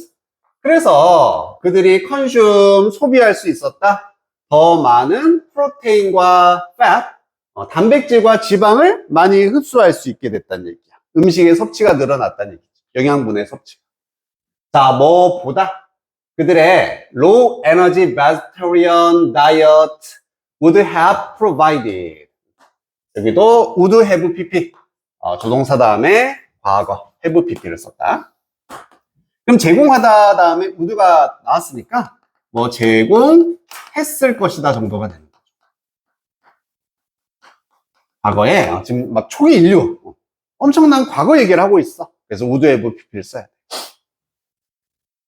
Speaker 1: 그래서 그들이 컨슘 소비할 수 있었다. 더 많은 프로테인과 fat, 단백질과 지방을 많이 흡수할 수 있게 됐다는 얘기야. 음식의 섭취가 늘어났다는 얘기죠. 영양분의 섭취가. 자, 뭐보다 그들의 low energy vegetarian diet would have provided. 여기도 would have pp. 조동사 다음에 과거 have pp를 썼다. 그럼 제공하다 다음에 would가 나왔으니까 뭐 제공했을 것이다 정도가 되는 거죠. 과거에 지금 막 초기 인류 엄청난 과거 얘기를 하고 있어. 그래서 would have pp를 써야 돼.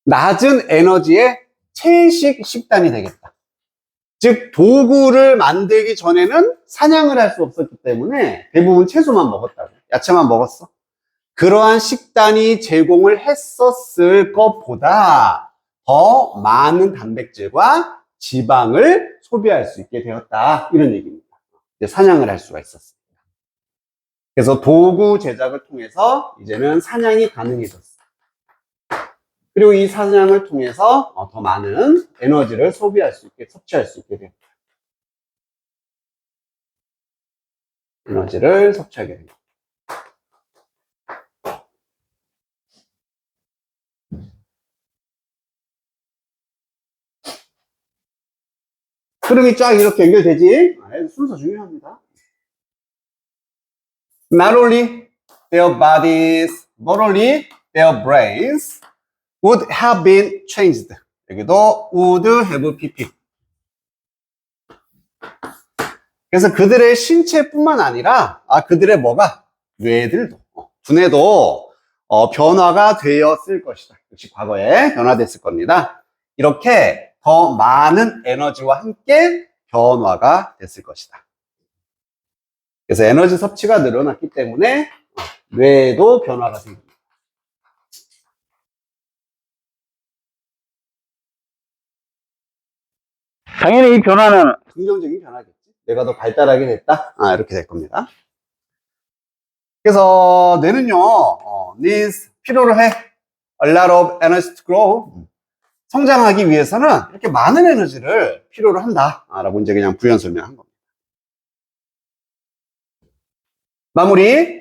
Speaker 1: 낮은 에너지의 채식 식단이 되겠다. 즉 도구를 만들기 전에는 사냥을 할 수 없었기 때문에 대부분 채소만 먹었다고. 야채만 먹었어. 그러한 식단이 제공을 했었을 것보다 더 많은 단백질과 지방을 소비할 수 있게 되었다. 이런 얘기입니다. 이제 사냥을 할 수가 있었습니다. 그래서 도구 제작을 통해서 이제는 사냥이 가능해졌어. 그리고 이 사냥을 통해서 더 많은 에너지를 소비할 수 있게, 섭취할 수 있게 됩니다. 에너지를 섭취하게 됩니다. 흐름이 쫙 이렇게 연결되지? 순서 중요합니다. Not only their bodies, not only their brains would have been changed. 여기도 would have pp. 그래서 그들의 신체뿐만 아니라 그들의 뭐가 뇌들도 두뇌도 변화가 되었을 것이다. 역시 과거에 변화됐을 겁니다. 이렇게 더 많은 에너지와 함께 변화가 됐을 것이다. 그래서 에너지 섭취가 늘어났기 때문에 뇌에도 변화가 생깁니다. 당연히 이 변화는 긍정적인 변화겠지. 뇌가 더 발달하게 됐다. 이렇게 될 겁니다. 그래서 뇌는요, needs 필요로 해. A lot of energy to grow. 성장하기 위해서는 이렇게 많은 에너지를 필요로 한다. 라고 이제 그냥 부연 설명한 겁니다. 마무리.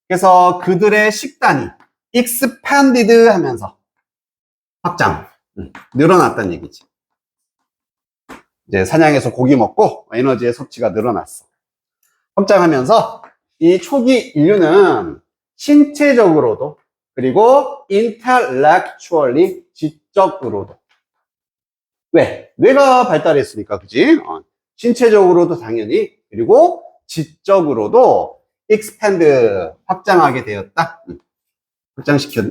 Speaker 1: 그래서 그들의 식단이 expanded 하면서 확장, 늘어났다는 얘기지. 이제 사냥해서 고기 먹고 에너지의 섭취가 늘어났어. 확장하면서 이 초기 인류는 신체적으로도 그리고 intellectually 지적으로도 왜? 뇌가 발달했으니까 그지? 신체적으로도 당연히 그리고 지적으로도 expand 확장하게 되었다.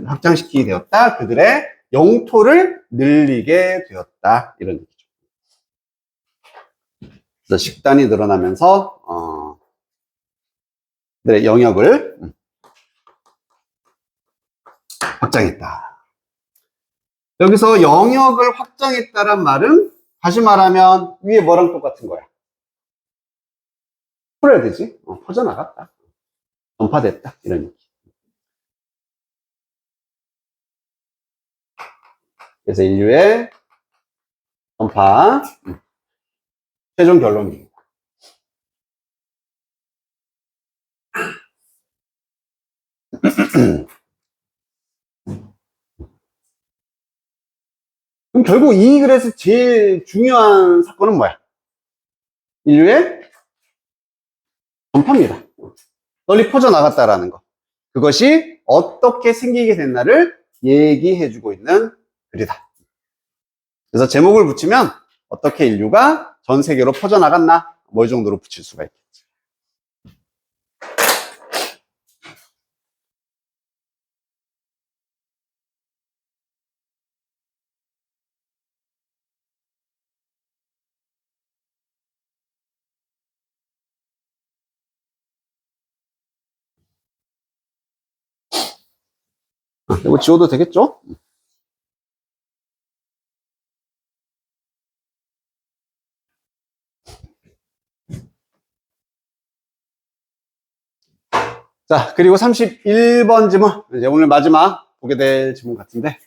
Speaker 1: 확장시키게 되었다. 그들의 영토를 늘리게 되었다. 이런 얘기죠. 그래서 식단이 늘어나면서 그들의 영역을 확장했다. 여기서 영역을 확장했다란 말은 다시 말하면 위에 뭐랑 똑같은 거야? 풀어야 되지? 퍼져나갔다. 전파됐다. 이런 얘기. 그래서 인류의 전파 최종 결론입니다. 그럼 결국 이 글에서 제일 중요한 사건은 뭐야? 인류의 전파입니다. 널리 퍼져나갔다라는 거. 그것이 어떻게 생기게 됐나를 얘기해주고 있는 글이다. 그래서 제목을 붙이면 어떻게 인류가 전 세계로 퍼져나갔나? 뭐 이 정도로 붙일 수가 있겠지. 이거 지워도 되겠죠? 자, 그리고 31번 지문. 이제 오늘 마지막 보게 될 지문 같은데.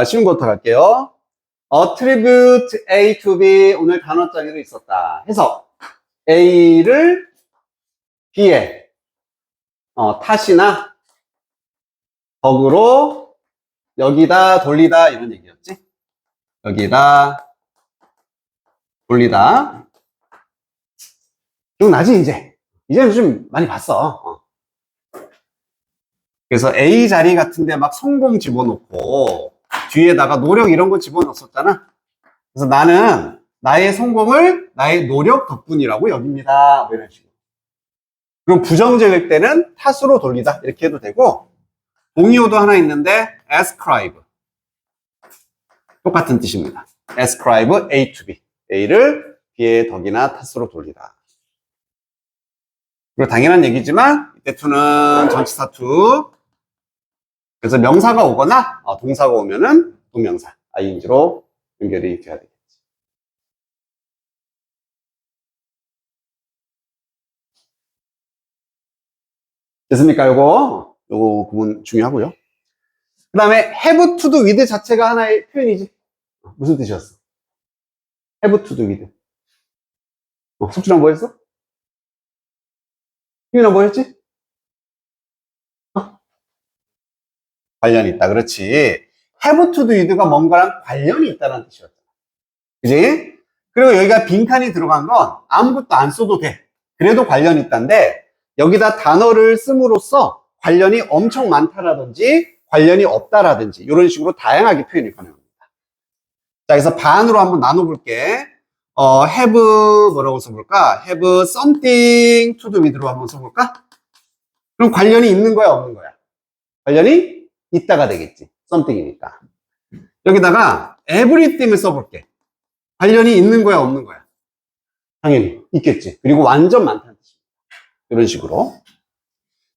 Speaker 1: 쉬운 거부터 갈게요. attribute A to B. 오늘 단어짜기로 있었다. 해서 A를 B에 탓이나 덕으로 여기다 돌리다 이런 얘기였지. 여기다 돌리다. 기억나지 이제? 이제는 좀 많이 봤어. 그래서 A 자리 같은데 막 성공 집어넣고 뒤에다가 노력 이런 거 집어넣었잖아. 그래서 나는 나의 성공을 나의 노력 덕분이라고 여깁니다. 뭐 이런 식으로. 그럼 부정적일 때는 탓으로 돌리다 이렇게 해도 되고 동의어도 하나 있는데 ascribe 똑같은 뜻입니다. ascribe A to B. A를 B의 덕이나 탓으로 돌리다. 그리고 당연한 얘기지만 이때 to는 전치사 to. 그래서 명사가 오거나 동사가 오면은 동명사 ing로 연결이 돼야 되겠지. 됐습니까? 요거 구분 중요하고요. 그 다음에 have to do with 자체가 하나의 표현이지. 무슨 뜻이었어? have to do with. 석준아 뭐 했어? 희윤아 뭐 했지? 관련이 있다. 그렇지. have to do with가 뭔가랑 관련이 있다는 뜻이었잖아. 그지? 그리고 여기가 빈칸이 들어간 건 아무것도 안 써도 돼. 그래도 관련이 있다는데 여기다 단어를 씀으로써 관련이 엄청 많다라든지 관련이 없다라든지 이런 식으로 다양하게 표현이 가능합니다. 자, 그래서 반으로 한번 나눠볼게. have 뭐라고 써볼까? have something to do with로 한번 써볼까? 그럼 관련이 있는 거야, 없는 거야? 관련이 있다가 되겠지. something이니까. 여기다가 everything을 써볼게. 관련이 있는 거야, 없는 거야? 당연히 있겠지. 그리고 완전 많다는 뜻입니다. 이런 식으로.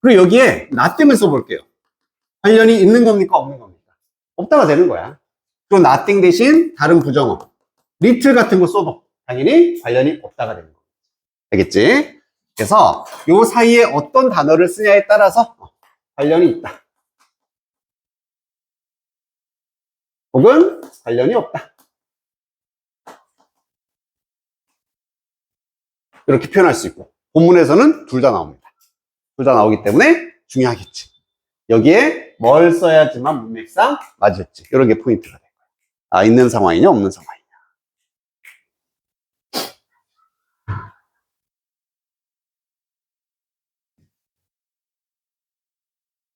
Speaker 1: 그리고 여기에 nothing을 써볼게요. 관련이 있는 겁니까, 없는 겁니까? 없다가 되는 거야. 그리고 nothing 대신 다른 부정어 little 같은 거 써도 당연히 관련이 없다가 되는 거야. 알겠지? 그래서 요 사이에 어떤 단어를 쓰냐에 따라서 관련이 있다. 혹은 관련이 없다. 이렇게 표현할 수 있고, 본문에서는 둘 다 나옵니다. 둘 다 나오기 때문에 중요하겠지. 여기에 뭘 써야지만 문맥상 맞을지. 이런 게 포인트가 될 거야. 아, 있는 상황이냐, 없는 상황이냐.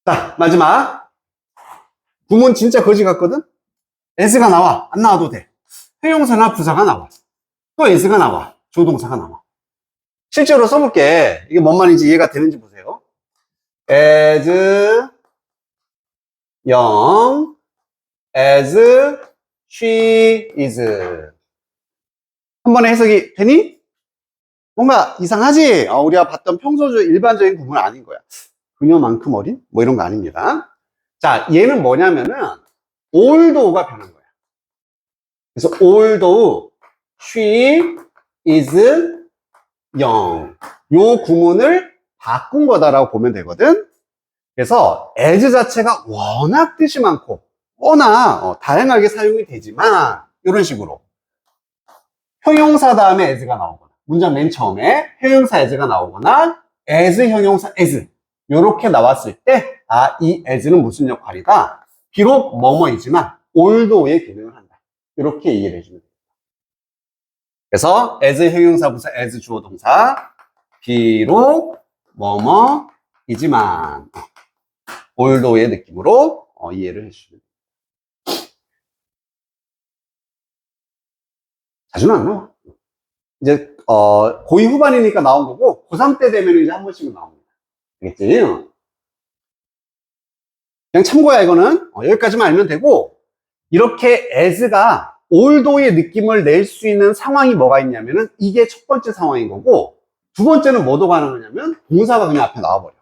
Speaker 1: 자, 마지막. 구문 진짜 거지 같거든? as가 나와. 안 나와도 돼. 회용사나 부사가 나와. 또 as가 나와. 조동사가 나와. 실제로 써볼게. 이게 뭔 말인지 이해가 되는지 보세요. as young as she is. 한 번에 해석이 되니? 뭔가 이상하지? 우리가 봤던 평소적 일반적인 구문은 아닌 거야. 그녀만큼 어린? 뭐 이런 거 아닙니다. 자, 얘는 뭐냐면은 although가 변한 거야. 그래서 although she is young. 요 구문을 바꾼 거다라고 보면 되거든. 그래서 as 자체가 워낙 뜻이 많고 워낙 다양하게 사용이 되지만 이런 식으로 형용사 다음에 as가 나오거나 문장 맨 처음에 형용사 as가 나오거나 as 형용사 as 이렇게 나왔을 때 이 as는 무슨 역할이다? 비록 뭐뭐이지만 although의 기능을 한다. 이렇게 이해를 해주면 됩니다. 그래서 as 형용사 부사 as 주어 동사 비록 뭐뭐이지만 although의 느낌으로 이해를 해주시면 됩니다. 자주는 안 나와. 이제 고2 후반이니까 나온 거고 고3 때 되면 이제 한 번씩은 나옵니다. 알겠지? 그냥 참고야 이거는. 여기까지만 알면 되고 이렇게 as가 although의 느낌을 낼 수 있는 상황이 뭐가 있냐면은 이게 첫 번째 상황인 거고 두 번째는 뭐도 가능하냐면 동사가 그냥 앞에 나와버려.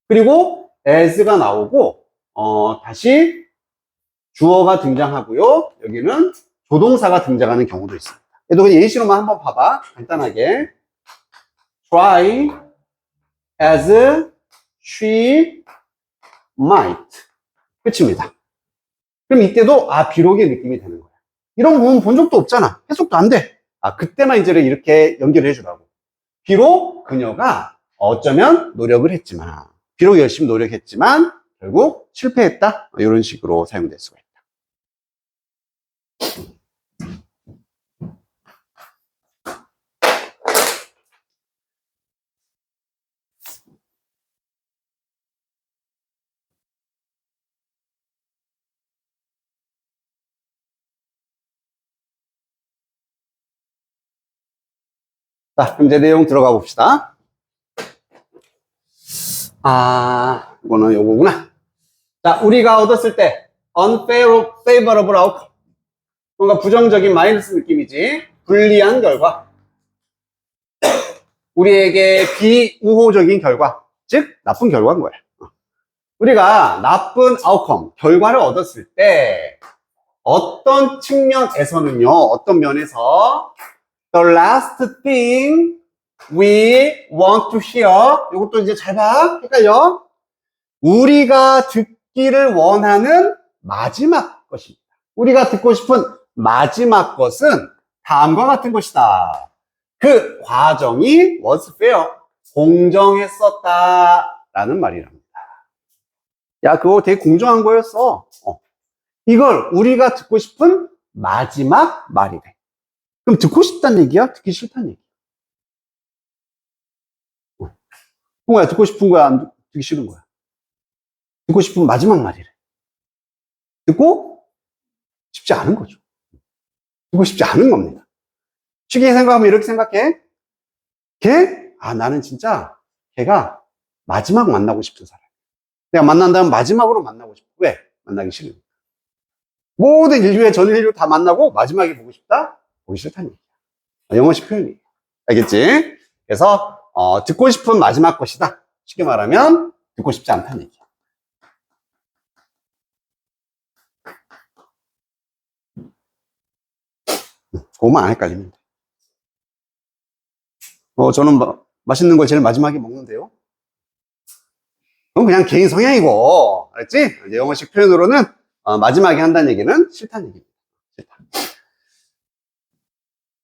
Speaker 1: 그리고 as가 나오고 다시 주어가 등장하고요. 여기는 조동사가 등장하는 경우도 있습니다. 얘도 그냥 예시로만 한번 봐봐. 간단하게. Try as she might. 끝입니다. 그럼 이때도 비록의 느낌이 되는 거야. 이런 부분 본 적도 없잖아. 해석도 안 돼. 그때만 이제 이렇게 연결해 주라고. 비록 그녀가 어쩌면 노력을 했지만 비록 열심히 노력했지만 결국 실패했다. 이런 식으로 사용될 수가 있다. 자, 그럼 이제 내용 들어가 봅시다. 이거는 요거구나. 자, 우리가 얻었을 때 unfavorable outcome. 뭔가 부정적인 마이너스 느낌이지. 불리한 결과. 우리에게 비우호적인 결과. 즉, 나쁜 결과인 거야. 우리가 나쁜 outcome, 결과를 얻었을 때 어떤 측면에서는요, 어떤 면에서 the last thing we want to hear. 이것도 이제 잘 봐. 헷갈려. 우리가 듣기를 원하는 마지막 것입니다. 우리가 듣고 싶은 마지막 것은 다음과 같은 것이다. 그 과정이 was fair. 공정했었다. 라는 말이랍니다. 야, 그거 되게 공정한 거였어. 이걸 우리가 듣고 싶은 마지막 말이래. 그럼 듣고 싶다는 얘기야? 듣기 싫다는 얘기야? 뭐야, 듣고 싶은 거야? 안 듣기 싫은 거야? 듣고 싶은 마지막 말이래. 듣고 싶지 않은 거죠. 듣고 싶지 않은 겁니다. 쉽게 생각하면 이렇게 생각해. 걔? 아, 나는 진짜 걔가 마지막 만나고 싶은 사람. 내가 만난다면 마지막으로 만나고 싶어. 왜? 만나기 싫으니까. 모든 인류의 전 인류 다 만나고 마지막에 보고 싶다? 보기 싫다는 얘기야. 영어식 표현이에요. 알겠지? 그래서 듣고 싶은 마지막 것이다. 쉽게 말하면 듣고 싶지 않다는 얘기야. 그거만 안 헷갈리면 돼. 저는 맛있는 걸 제일 마지막에 먹는데요. 그건 그냥 개인 성향이고, 알았지? 이제 영어식 표현으로는 마지막에 한다는 얘기는 싫다는 얘기입니다. 싫다.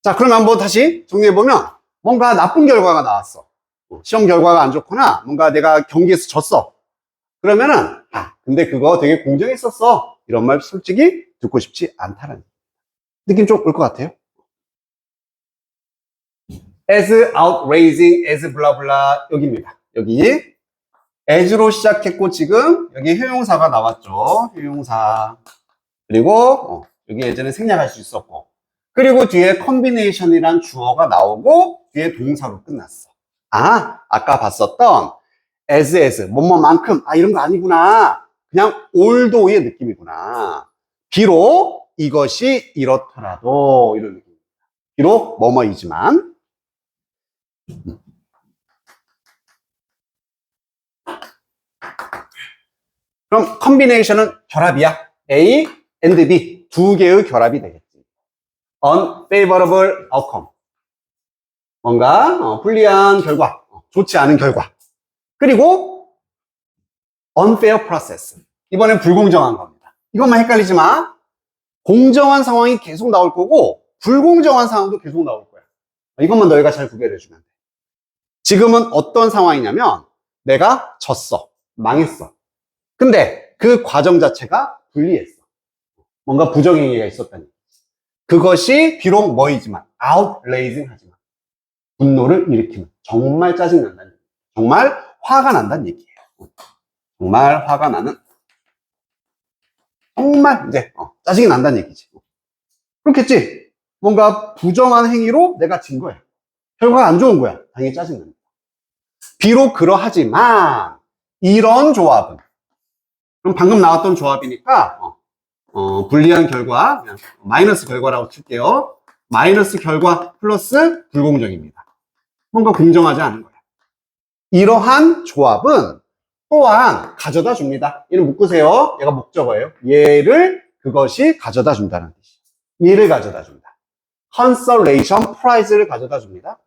Speaker 1: 자, 그러면 한번 다시 정리해보면 뭔가 나쁜 결과가 나왔어. 시험 결과가 안 좋거나 뭔가 내가 경기에서 졌어. 그러면은 근데 그거 되게 공정했었어. 이런 말 솔직히 듣고 싶지 않다라는 느낌 좀 올 것 같아요. as outrageing as blah blah 여기입니다. 여기 as로 시작했고 지금 여기 효용사가 나왔죠. 효용사. 그리고 여기 예전에 생략할 수 있었고 그리고 뒤에 combination이란 주어가 나오고 뒤에 동사로 끝났어. 아까 봤었던 as, 뭐뭐만큼 이런 거 아니구나. 그냥 although의 느낌이구나. 비록 이것이 이렇더라도 이런 느낌. 비록 뭐뭐이지만 그럼 combination은 결합이야. A and B 두 개의 결합이 되겠지. unfavorable outcome 뭔가 불리한 결과, 좋지 않은 결과. 그리고 unfair process 이번엔 불공정한 겁니다. 이것만 헷갈리지 마. 공정한 상황이 계속 나올 거고 불공정한 상황도 계속 나올 거야. 이것만 너희가 잘 구별해 주면 돼. 지금은 어떤 상황이냐면 내가 졌어. 망했어. 근데 그 과정 자체가 불리했어. 뭔가 부정행위가 있었다니. 그것이 비록 뭐이지만 outrageing 하지만 분노를 일으키는 정말 짜증난다는 얘기예요. 정말 화가 난다는 얘기예요. 정말 화가 나는 정말 이제 짜증이 난다는 얘기지. 그렇겠지? 뭔가 부정한 행위로 내가 진 거야. 결과가 안 좋은 거야. 당연히 짜증납니다. 비록 그러하지만 이런 조합은 그럼 방금 나왔던 조합이니까 불리한 결과 그냥 마이너스 결과라고 칠게요. 마이너스 결과 플러스 불공정입니다. 뭔가 공정하지 않은 거야. 이러한 조합은 또한 가져다 줍니다. 얘는 묶으세요. 얘가 목적어예요. 얘를 그것이 가져다 준다는 뜻이에요. 얘를 가져다 준다. consolation prize를 가져다 줍니다.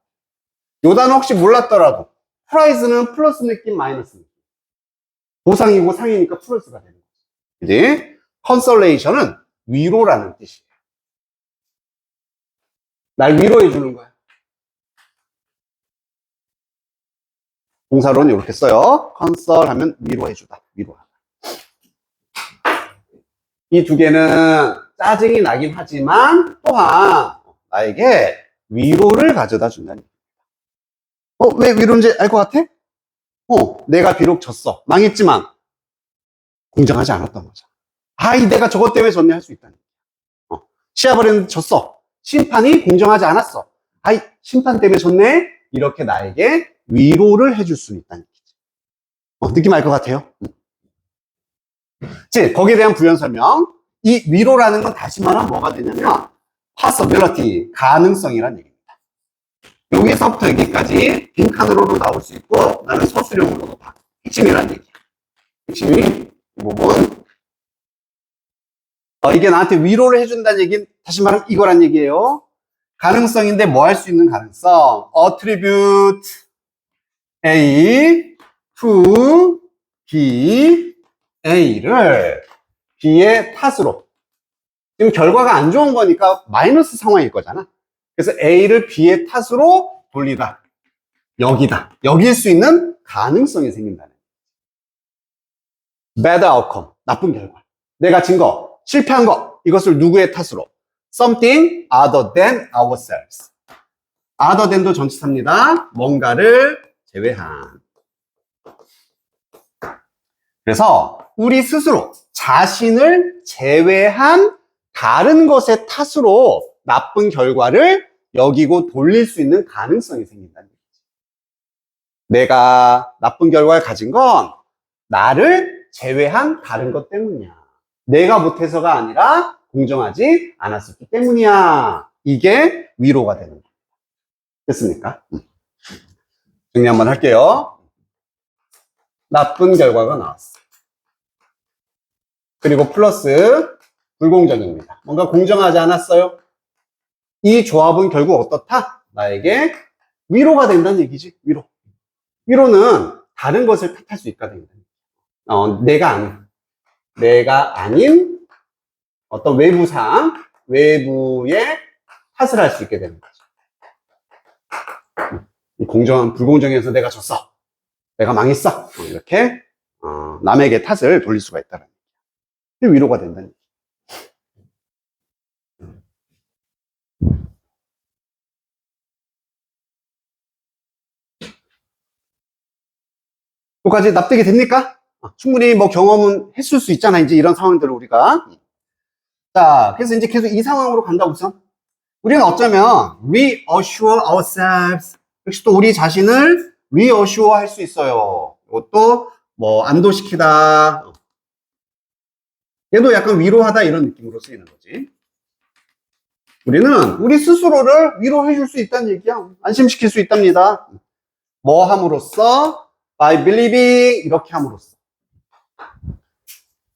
Speaker 1: 요 단어 혹시 몰랐더라도 prize는 플러스 느낌 마이너스 느낌. 보상이고 상이니까 플러스가 되는 거죠. 그지? consolation은 위로라는 뜻이에요. 날 위로해 주는 거야. 동사로는 이렇게 써요. console 하면 위로해 주다. 위로하다. 이 두 개는 짜증이 나긴 하지만 또한 나에게 위로를 가져다 준다는 얘기입니다. 왜 위로인지 알 것 같아? 내가 비록 졌어. 망했지만 공정하지 않았던 거죠. 내가 저것 때문에 졌네 할 수 있다는 거야. 시합을 했는데 졌어. 심판이 공정하지 않았어. 심판 때문에 졌네. 이렇게 나에게 위로를 해줄 수 있다는 얘기죠. 느낌 알 것 같아요? 거기에 대한 부연 설명. 이 위로라는 건 다시 말하면 뭐가 되냐면 possibility, 가능성이란 얘기입니다. 여기서부터 여기까지 빈칸으로도 나올 수 있고 나는 서술형으로도 봐. 핵심이란 얘기야. 핵심이 이 부분. 이게 나한테 위로를 해준다는 얘기는 다시 말하면 이거란 얘기예요. 가능성인데 뭐 할 수 있는 가능성? attribute A to B A를 B의 탓으로 지금 결과가 안 좋은 거니까 마이너스 상황일 거잖아. 그래서 A를 B의 탓으로 돌리다. 여길 수 있는 가능성이 생긴다는 bad outcome, 나쁜 결과. 내가 진 거, 실패한 거, 이것을 누구의 탓으로? something other than ourselves. other than도 전치사입니다. 뭔가를 제외한. 그래서 우리 스스로 자신을 제외한 다른 것의 탓으로 나쁜 결과를 여기고 돌릴 수 있는 가능성이 생긴다는 얘기지. 내가 나쁜 결과를 가진 건 나를 제외한 다른 것 때문이야. 내가 못해서가 아니라 공정하지 않았었기 때문이야. 이게 위로가 되는 거야. 됐습니까? 정리 한번 할게요. 나쁜 결과가 나왔어. 그리고 플러스 불공정입니다. 뭔가 공정하지 않았어요? 이 조합은 결국 어떻다? 나에게 위로가 된다는 얘기지. 위로는 다른 것을 탓할 수 있게 된다. 내가 아닌 어떤 외부 상황, 외부의 탓을 할 수 있게 되는 거죠. 불공정해서 내가 졌어. 내가 망했어. 이렇게 남에게 탓을 돌릴 수가 있다는 얘기예요. 위로가 된다는 얘기예요. 여기까지 납득이 됩니까? 충분히 뭐 경험은 했을 수 있잖아. 이제 이런 상황들을 우리가. 자, 그래서 이제 계속 이 상황으로 간다 우선. 우리는 어쩌면 reassure ourselves. 역시 또 우리 자신을 reassure 할 수 있어요. 이것도 뭐 안도시키다. 얘도 약간 위로하다 이런 느낌으로 쓰이는 거지. 우리는 우리 스스로를 위로해 줄 수 있다는 얘기야. 안심시킬 수 있답니다. 뭐 함으로써? by believing 이렇게 함으로써.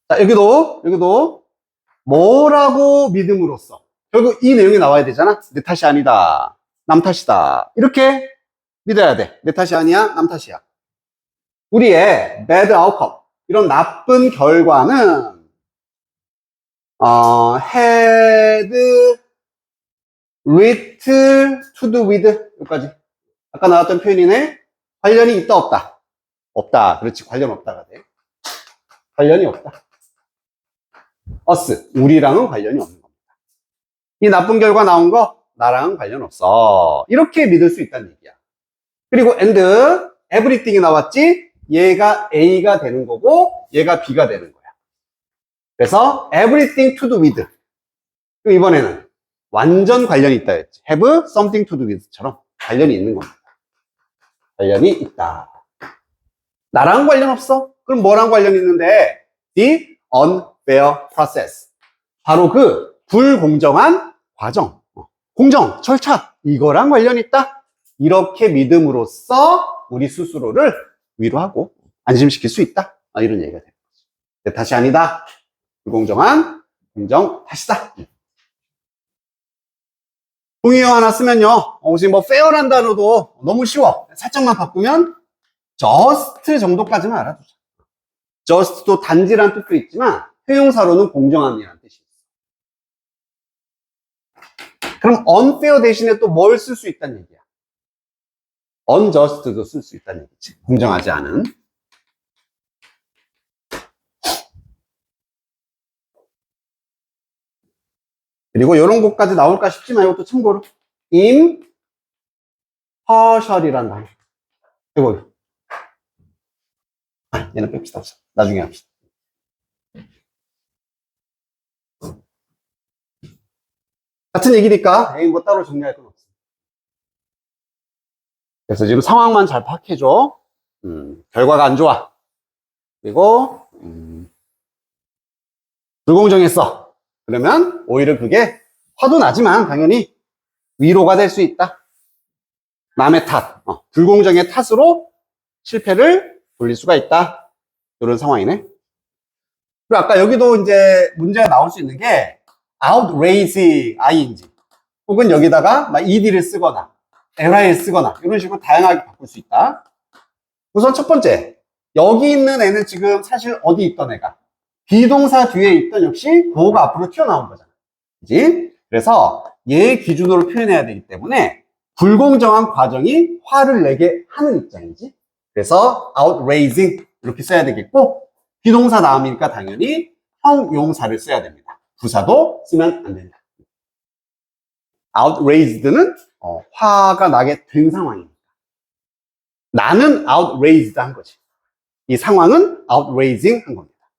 Speaker 1: 자, 여기도 뭐라고 믿음으로써. 결국 이 내용이 나와야 되잖아. 내 탓이 아니다. 남 탓이다. 이렇게 믿어야 돼. 내 탓이 아니야. 남 탓이야. 우리의 bad outcome 이런 나쁜 결과는 had little to do with 여기까지. 아까 나왔던 표현이네. 관련이 있다 없다. 없다. 그렇지. 관련 없다가 돼. 관련이 없다. us. 우리랑은 관련이 없는 겁니다. 이 나쁜 결과 나온 거 나랑은 관련 없어. 이렇게 믿을 수 있다는 얘기야. 그리고 and everything이 나왔지. 얘가 A가 되는 거고 얘가 B가 되는 거야. 그래서 everything to do with. 그럼 이번에는 완전 관련이 있다 했지. have something to do with처럼 관련이 있는 겁니다. 관련이 있다. 나랑 관련 없어? 그럼 뭐랑 관련이 있는데? The unfair process. 바로 그 불공정한 과정, 공정, 절차, 이거랑 관련이 있다. 이렇게 믿음으로써 우리 스스로를 위로하고 안심시킬 수 있다. 이런 얘기가 되는 거지. 내 탓이 아니다. 불공정한 공정 탓이다. 동의어 하나 쓰면요. 혹시 뭐 fair란 단어도 너무 쉬워. 살짝만 바꾸면 just 정도까지만 알아두자. just도 단지란 뜻도 있지만 형용사로는 공정함이라는 뜻이 있어. 그럼 unfair 대신에 또 뭘 쓸 수 있다는 얘기야? unjust도 쓸 수 있다는 얘기지. 공정하지 않은. 그리고 이런 것까지 나올까 싶지만 이것도 참고로 impartial이란 단어. 이거 얘는 뺍시다. 나중에 합시다. 같은 얘기니까 뭐 따로 정리할 건 없어. 그래서 지금 상황만 잘 파악해줘. 결과가 안 좋아. 그리고 불공정했어. 그러면 오히려 그게 화도 나지만 당연히 위로가 될 수 있다. 남의 탓, 불공정의 탓으로 실패를 돌릴 수가 있다. 이런 상황이네. 그리고 아까 여기도 이제 문제가 나올 수 있는 게 outrageing, ing 혹은 여기다가 막 ed를 쓰거나 li를 쓰거나 이런 식으로 다양하게 바꿀 수 있다. 우선 첫 번째, 여기 있는 애는 지금 사실 어디 있던 애가 비동사 뒤에 있던 역시 보호가 앞으로 튀어나온 거잖아. 그지? 그래서 얘 기준으로 표현해야 되기 때문에 불공정한 과정이 화를 내게 하는 입장이지. 그래서 outrageing 이렇게 써야 되겠고, 비동사 다음이니까 당연히 형용사를 써야 됩니다. 부사도 쓰면 안 된다. outraged는 화가 나게 된 상황입니다. 나는 outraged 한 거지. 이 상황은 outraging 한 겁니다.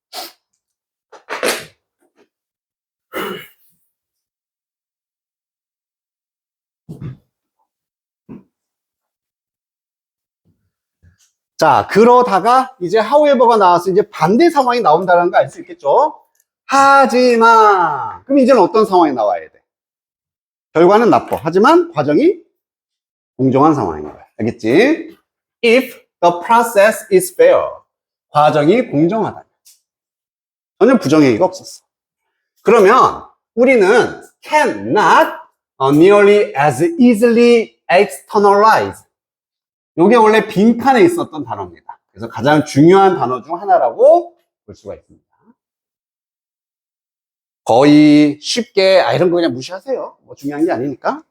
Speaker 1: 자, 그러다가 이제 however가 나와서 이제 반대 상황이 나온다는 거 알 수 있겠죠? 하지만, 그럼 이제는 어떤 상황이 나와야 돼? 결과는 나빠. 하지만 과정이 공정한 상황인 거야. 알겠지? If the process is fair. 과정이 공정하다. 전혀 부정행위가 없었어. 그러면 우리는 cannot nearly as easily externalize. 이게 원래 빈칸에 있었던 단어입니다. 그래서 가장 중요한 단어 중 하나라고 볼 수가 있습니다. 거의 쉽게 이런 거 그냥 무시하세요. 뭐 중요한 게 아니니까.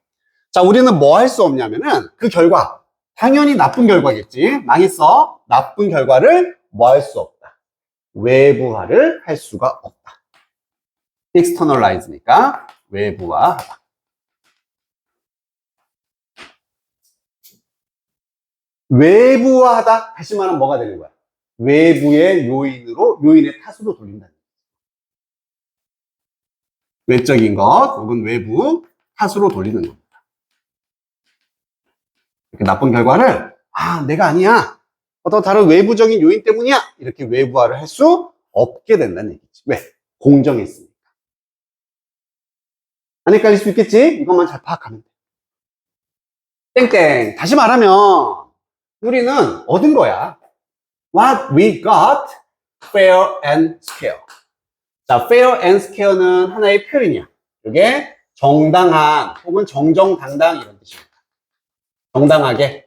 Speaker 1: 자, 우리는 뭐 할 수 없냐면은 그 결과, 당연히 나쁜 결과겠지. 망했어. 나쁜 결과를 뭐 할 수 없다. 외부화를 할 수가 없다. externalize니까 외부화하다. 외부화하다. 다시 말하면 뭐가 되는 거야? 외부의 요인의 탓으로 돌린다. 외적인 것 혹은 외부 탓으로 돌리는 겁니다. 이렇게 나쁜 결과를 내가 아니야. 어떤 다른 외부적인 요인 때문이야. 이렇게 외부화를 할 수 없게 된다는 얘기지. 왜? 공정했으니까. 안 헷갈릴 수 있겠지? 이것만 잘 파악하면 돼. 땡땡. 다시 말하면 우리는 얻은 거야. What we got, fair and square. 자, fair and square는 하나의 표현이야. 이게 정당한 혹은 정정당당 이런 뜻입니다. 정당하게,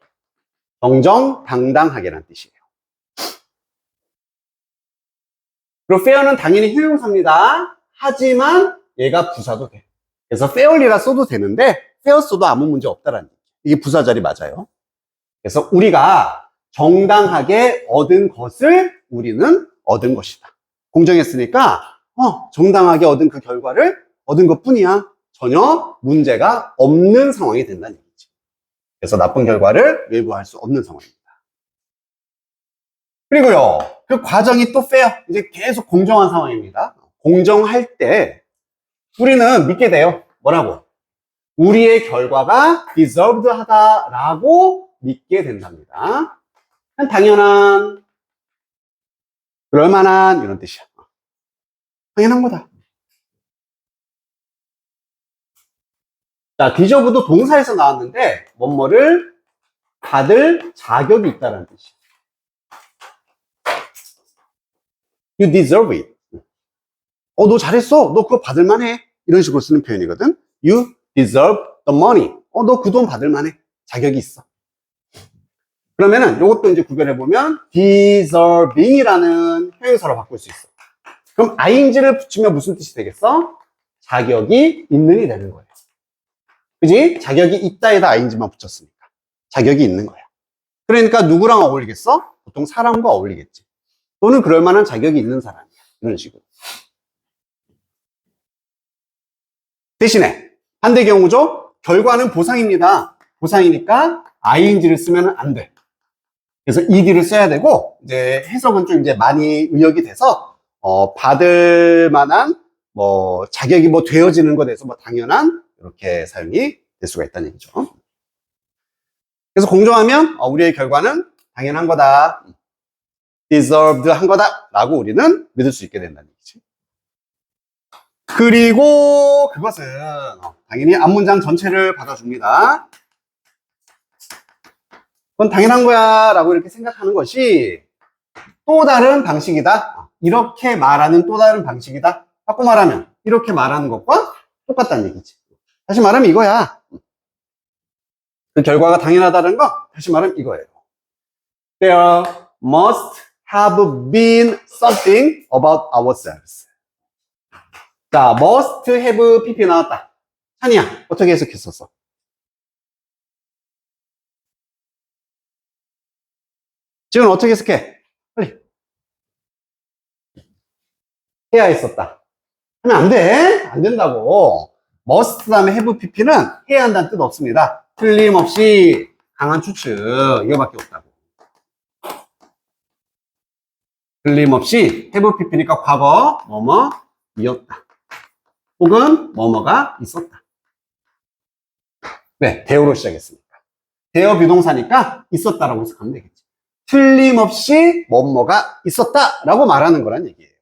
Speaker 1: 정정당당하게라는 뜻이에요. 그리고 fair는 당연히 형용사입니다. 하지만 얘가 부사도 돼. 그래서 fairly라 써도 되는데 fair 써도 아무 문제 없다라는 얘기예요. 이게 부사 자리 맞아요. 그래서 우리가 정당하게 얻은 것을 우리는 얻은 것이다. 공정했으니까 정당하게 얻은 그 결과를 얻은 것 뿐이야. 전혀 문제가 없는 상황이 된다는 얘기지. 그래서 나쁜 결과를 외부화할 수 없는 상황입니다. 그리고요, 그 과정이 또 fair, 이제 계속 공정한 상황입니다. 공정할 때 우리는 믿게 돼요. 뭐라고? 우리의 결과가 deserved 하다라고 믿게 된답니다. 당연한, 그럴만한 이런 뜻이야. 당연한 거다. 자, deserve도 동사에서 나왔는데 뭐뭐를 받을 자격이 있다는 뜻이야. You deserve it. 너 잘했어. 너 그거 받을 만해. 이런 식으로 쓰는 표현이거든. You deserve the money. 너 그 돈 받을 만해. 자격이 있어. 그러면은 이것도 이제 구별해보면 deserving이라는 형용사로 바꿀 수 있어. 그럼 ing를 붙이면 무슨 뜻이 되겠어? 자격이 있는이 되는 거예요. 그지? 자격이 있다에다 ing만 붙였으니까. 자격이 있는 거야. 그러니까 누구랑 어울리겠어? 보통 사람과 어울리겠지. 또는 그럴 만한 자격이 있는 사람이야. 이런 식으로. 대신에 반대 경우죠. 결과는 보상입니다. 보상이니까 ing를 쓰면 안 돼. 그래서 ed를 써야 되고, 이제 해석은 좀 이제 많이 의역이 돼서 받을 만한 자격이 되어지는 것에 대해서 당연한 이렇게 사용이 될 수가 있다는 얘기죠. 그래서 공정하면 우리의 결과는 당연한 거다, deserved 한 거다 라고 우리는 믿을 수 있게 된다는 얘기지. 그리고 그것은 당연히 앞문장 전체를 받아줍니다. 그건 당연한 거야 라고 이렇게 생각하는 것이 또 다른 방식이다. 이렇게 말하는 또 다른 방식이다. 바꿔 말하면 이렇게 말하는 것과 똑같다는 얘기지. 다시 말하면 이거야. 그 결과가 당연하다는 거 다시 말하면 이거예요. There must have been something about ourselves. 자, must have pp 나왔다. 찬이야, 어떻게 해석했었어? 지금 어떻게 해석해? 빨리. 해야 했었다. 하면 안 돼. 안 된다고. must 다음에 have pp는 해야 한다는 뜻 없습니다. 틀림없이 강한 추측. 이거밖에 없다고. 틀림없이 have pp니까 과거 뭐뭐이었다. 혹은 뭐뭐가 있었다. 네, 대어로 시작했으니까. 대어 비동사니까 있었다라고 해석하면 되겠지. 틀림없이 뭐뭐가 있었다라고 말하는 거란 얘기예요.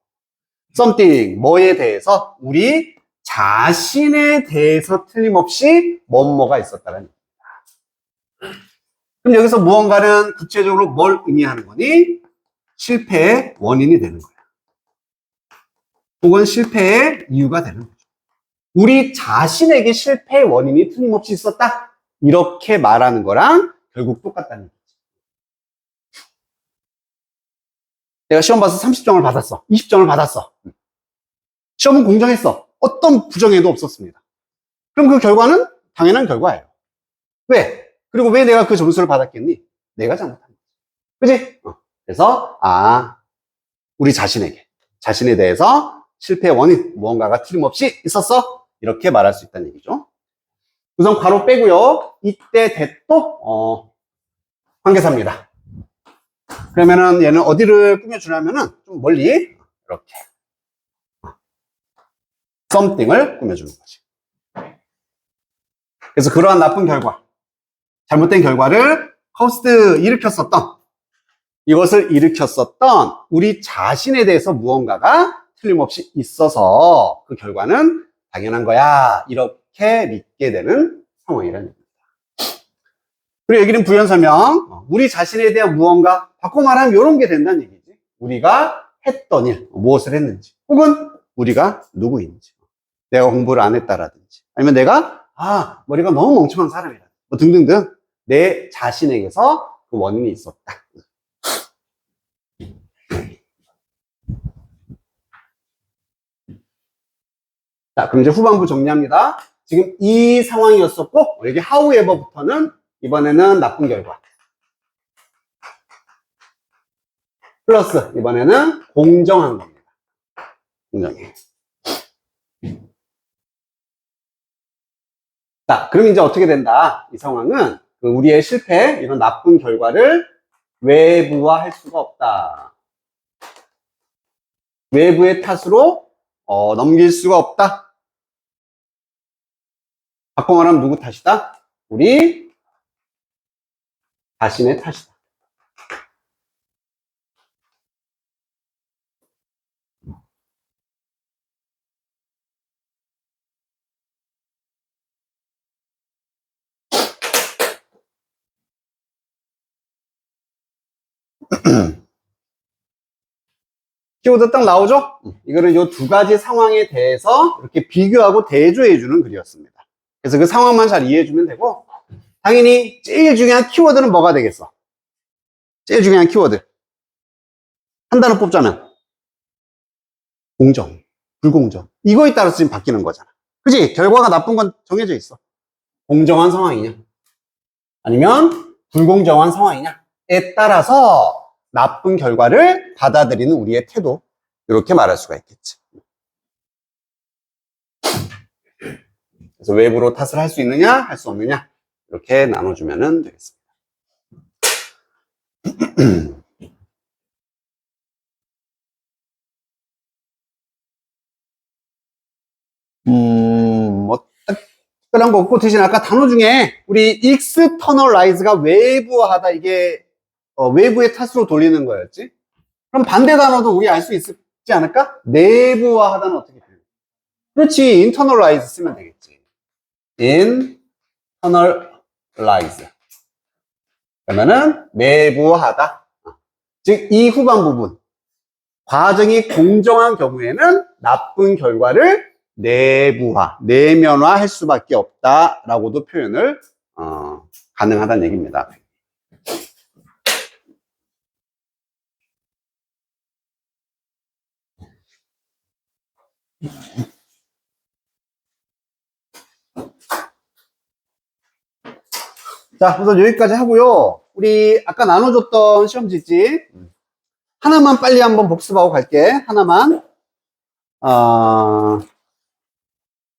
Speaker 1: something, 뭐에 대해서, 우리 자신에 대해서 틀림없이 뭐뭐가 있었다라는 얘기입니다. 그럼 여기서 무언가는 구체적으로 뭘 의미하는 거니? 실패의 원인이 되는 거야. 혹은 실패의 이유가 되는 거죠. 우리 자신에게 실패의 원인이 틀림없이 있었다. 이렇게 말하는 거랑 결국 똑같다는 거지. 내가 시험 봐서 30점을 받았어. 20점을 받았어. 시험은 공정했어. 어떤 부정에도 없었습니다. 그럼 그 결과는 당연한 결과예요. 왜? 그리고 왜 내가 그 점수를 받았겠니? 내가 잘못한 거지. 그치? 그래서, 우리 자신에 대해서 실패의 원인, 무언가가 틀림없이 있었어. 이렇게 말할 수 있다는 얘기죠. 우선 괄호 빼고요. 이때 대또 관계사입니다. 그러면은 얘는 어디를 꾸며주냐면은 좀 멀리 이렇게 something을 꾸며주는 거지. 그래서 그러한 나쁜 결과, 잘못된 결과를 이것을 일으켰었던 우리 자신에 대해서 무언가가 틀림없이 있어서 그 결과는 당연한 거야. 이렇게 믿게 되는 상황이라는 얘기입니다. 그리고 여기는 부연 설명. 우리 자신에 대한 무언가, 바꿔 말하면 이런 게 된다는 얘기지. 우리가 했던 일, 무엇을 했는지, 혹은 우리가 누구인지, 내가 공부를 안 했다라든지, 아니면 내가 머리가 너무 멍청한 사람이라, 뭐 등등등 내 자신에게서 그 원인이 있었다. 자, 그럼 이제 후반부 정리합니다. 지금 이 상황이었었고, 여기 however부터는 이번에는 나쁜 결과. 플러스, 이번에는 공정한 겁니다. 공정해. 자, 그럼 이제 어떻게 된다? 이 상황은 우리의 실패, 이런 나쁜 결과를 외부화할 수가 없다. 외부의 탓으로 넘길 수가 없다. 바꿔 말하면 누구 탓이다? 우리 자신의 탓이다. 키워드 딱 나오죠? 이거는 이 두 가지 상황에 대해서 이렇게 비교하고 대조해주는 글이었습니다. 그래서 그 상황만 잘 이해해주면 되고, 당연히 제일 중요한 키워드는 뭐가 되겠어? 제일 중요한 키워드. 한 단어 뽑자면 공정, 불공정. 이거에 따라서 지금 바뀌는 거잖아. 그치? 결과가 나쁜 건 정해져 있어. 공정한 상황이냐? 아니면 불공정한 상황이냐에 따라서 나쁜 결과를 받아들이는 우리의 태도, 이렇게 말할 수가 있겠지. 그래서 외부로 탓을 할 수 있느냐, 할 수 없느냐, 이렇게 나눠주면 되겠습니다. 뭐, 특별한 거 없고, 대신 아까 단어 중에 우리 externalize가 외부화하다, 이게 외부의 탓으로 돌리는 거였지? 그럼 반대 단어도 우리 알 수 있지 않을까? 내부화하다는 어떻게 돼요? 그렇지, internalize 쓰면 되겠지. internalize. 그러면은 내부화하다. 즉, 이 후반 부분. 과정이 공정한 경우에는 나쁜 결과를 내면화 할 수밖에 없다라고도 표현을 가능하다는 얘기입니다. 자, 우선 여기까지 하고요. 우리 아까 나눠줬던 시험지지 하나만 빨리 한번 복습하고 갈게. 하나만.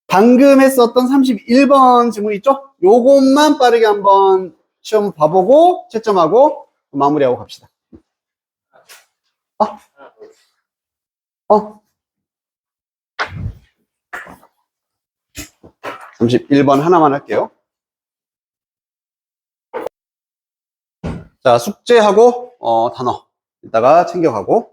Speaker 1: 방금 했었던 31번 질문 있죠? 요것만 빠르게 한번 시험 봐보고 채점하고 마무리하고 갑시다. 31번 하나만 할게요. 자, 숙제하고 단어 이따가 챙겨가고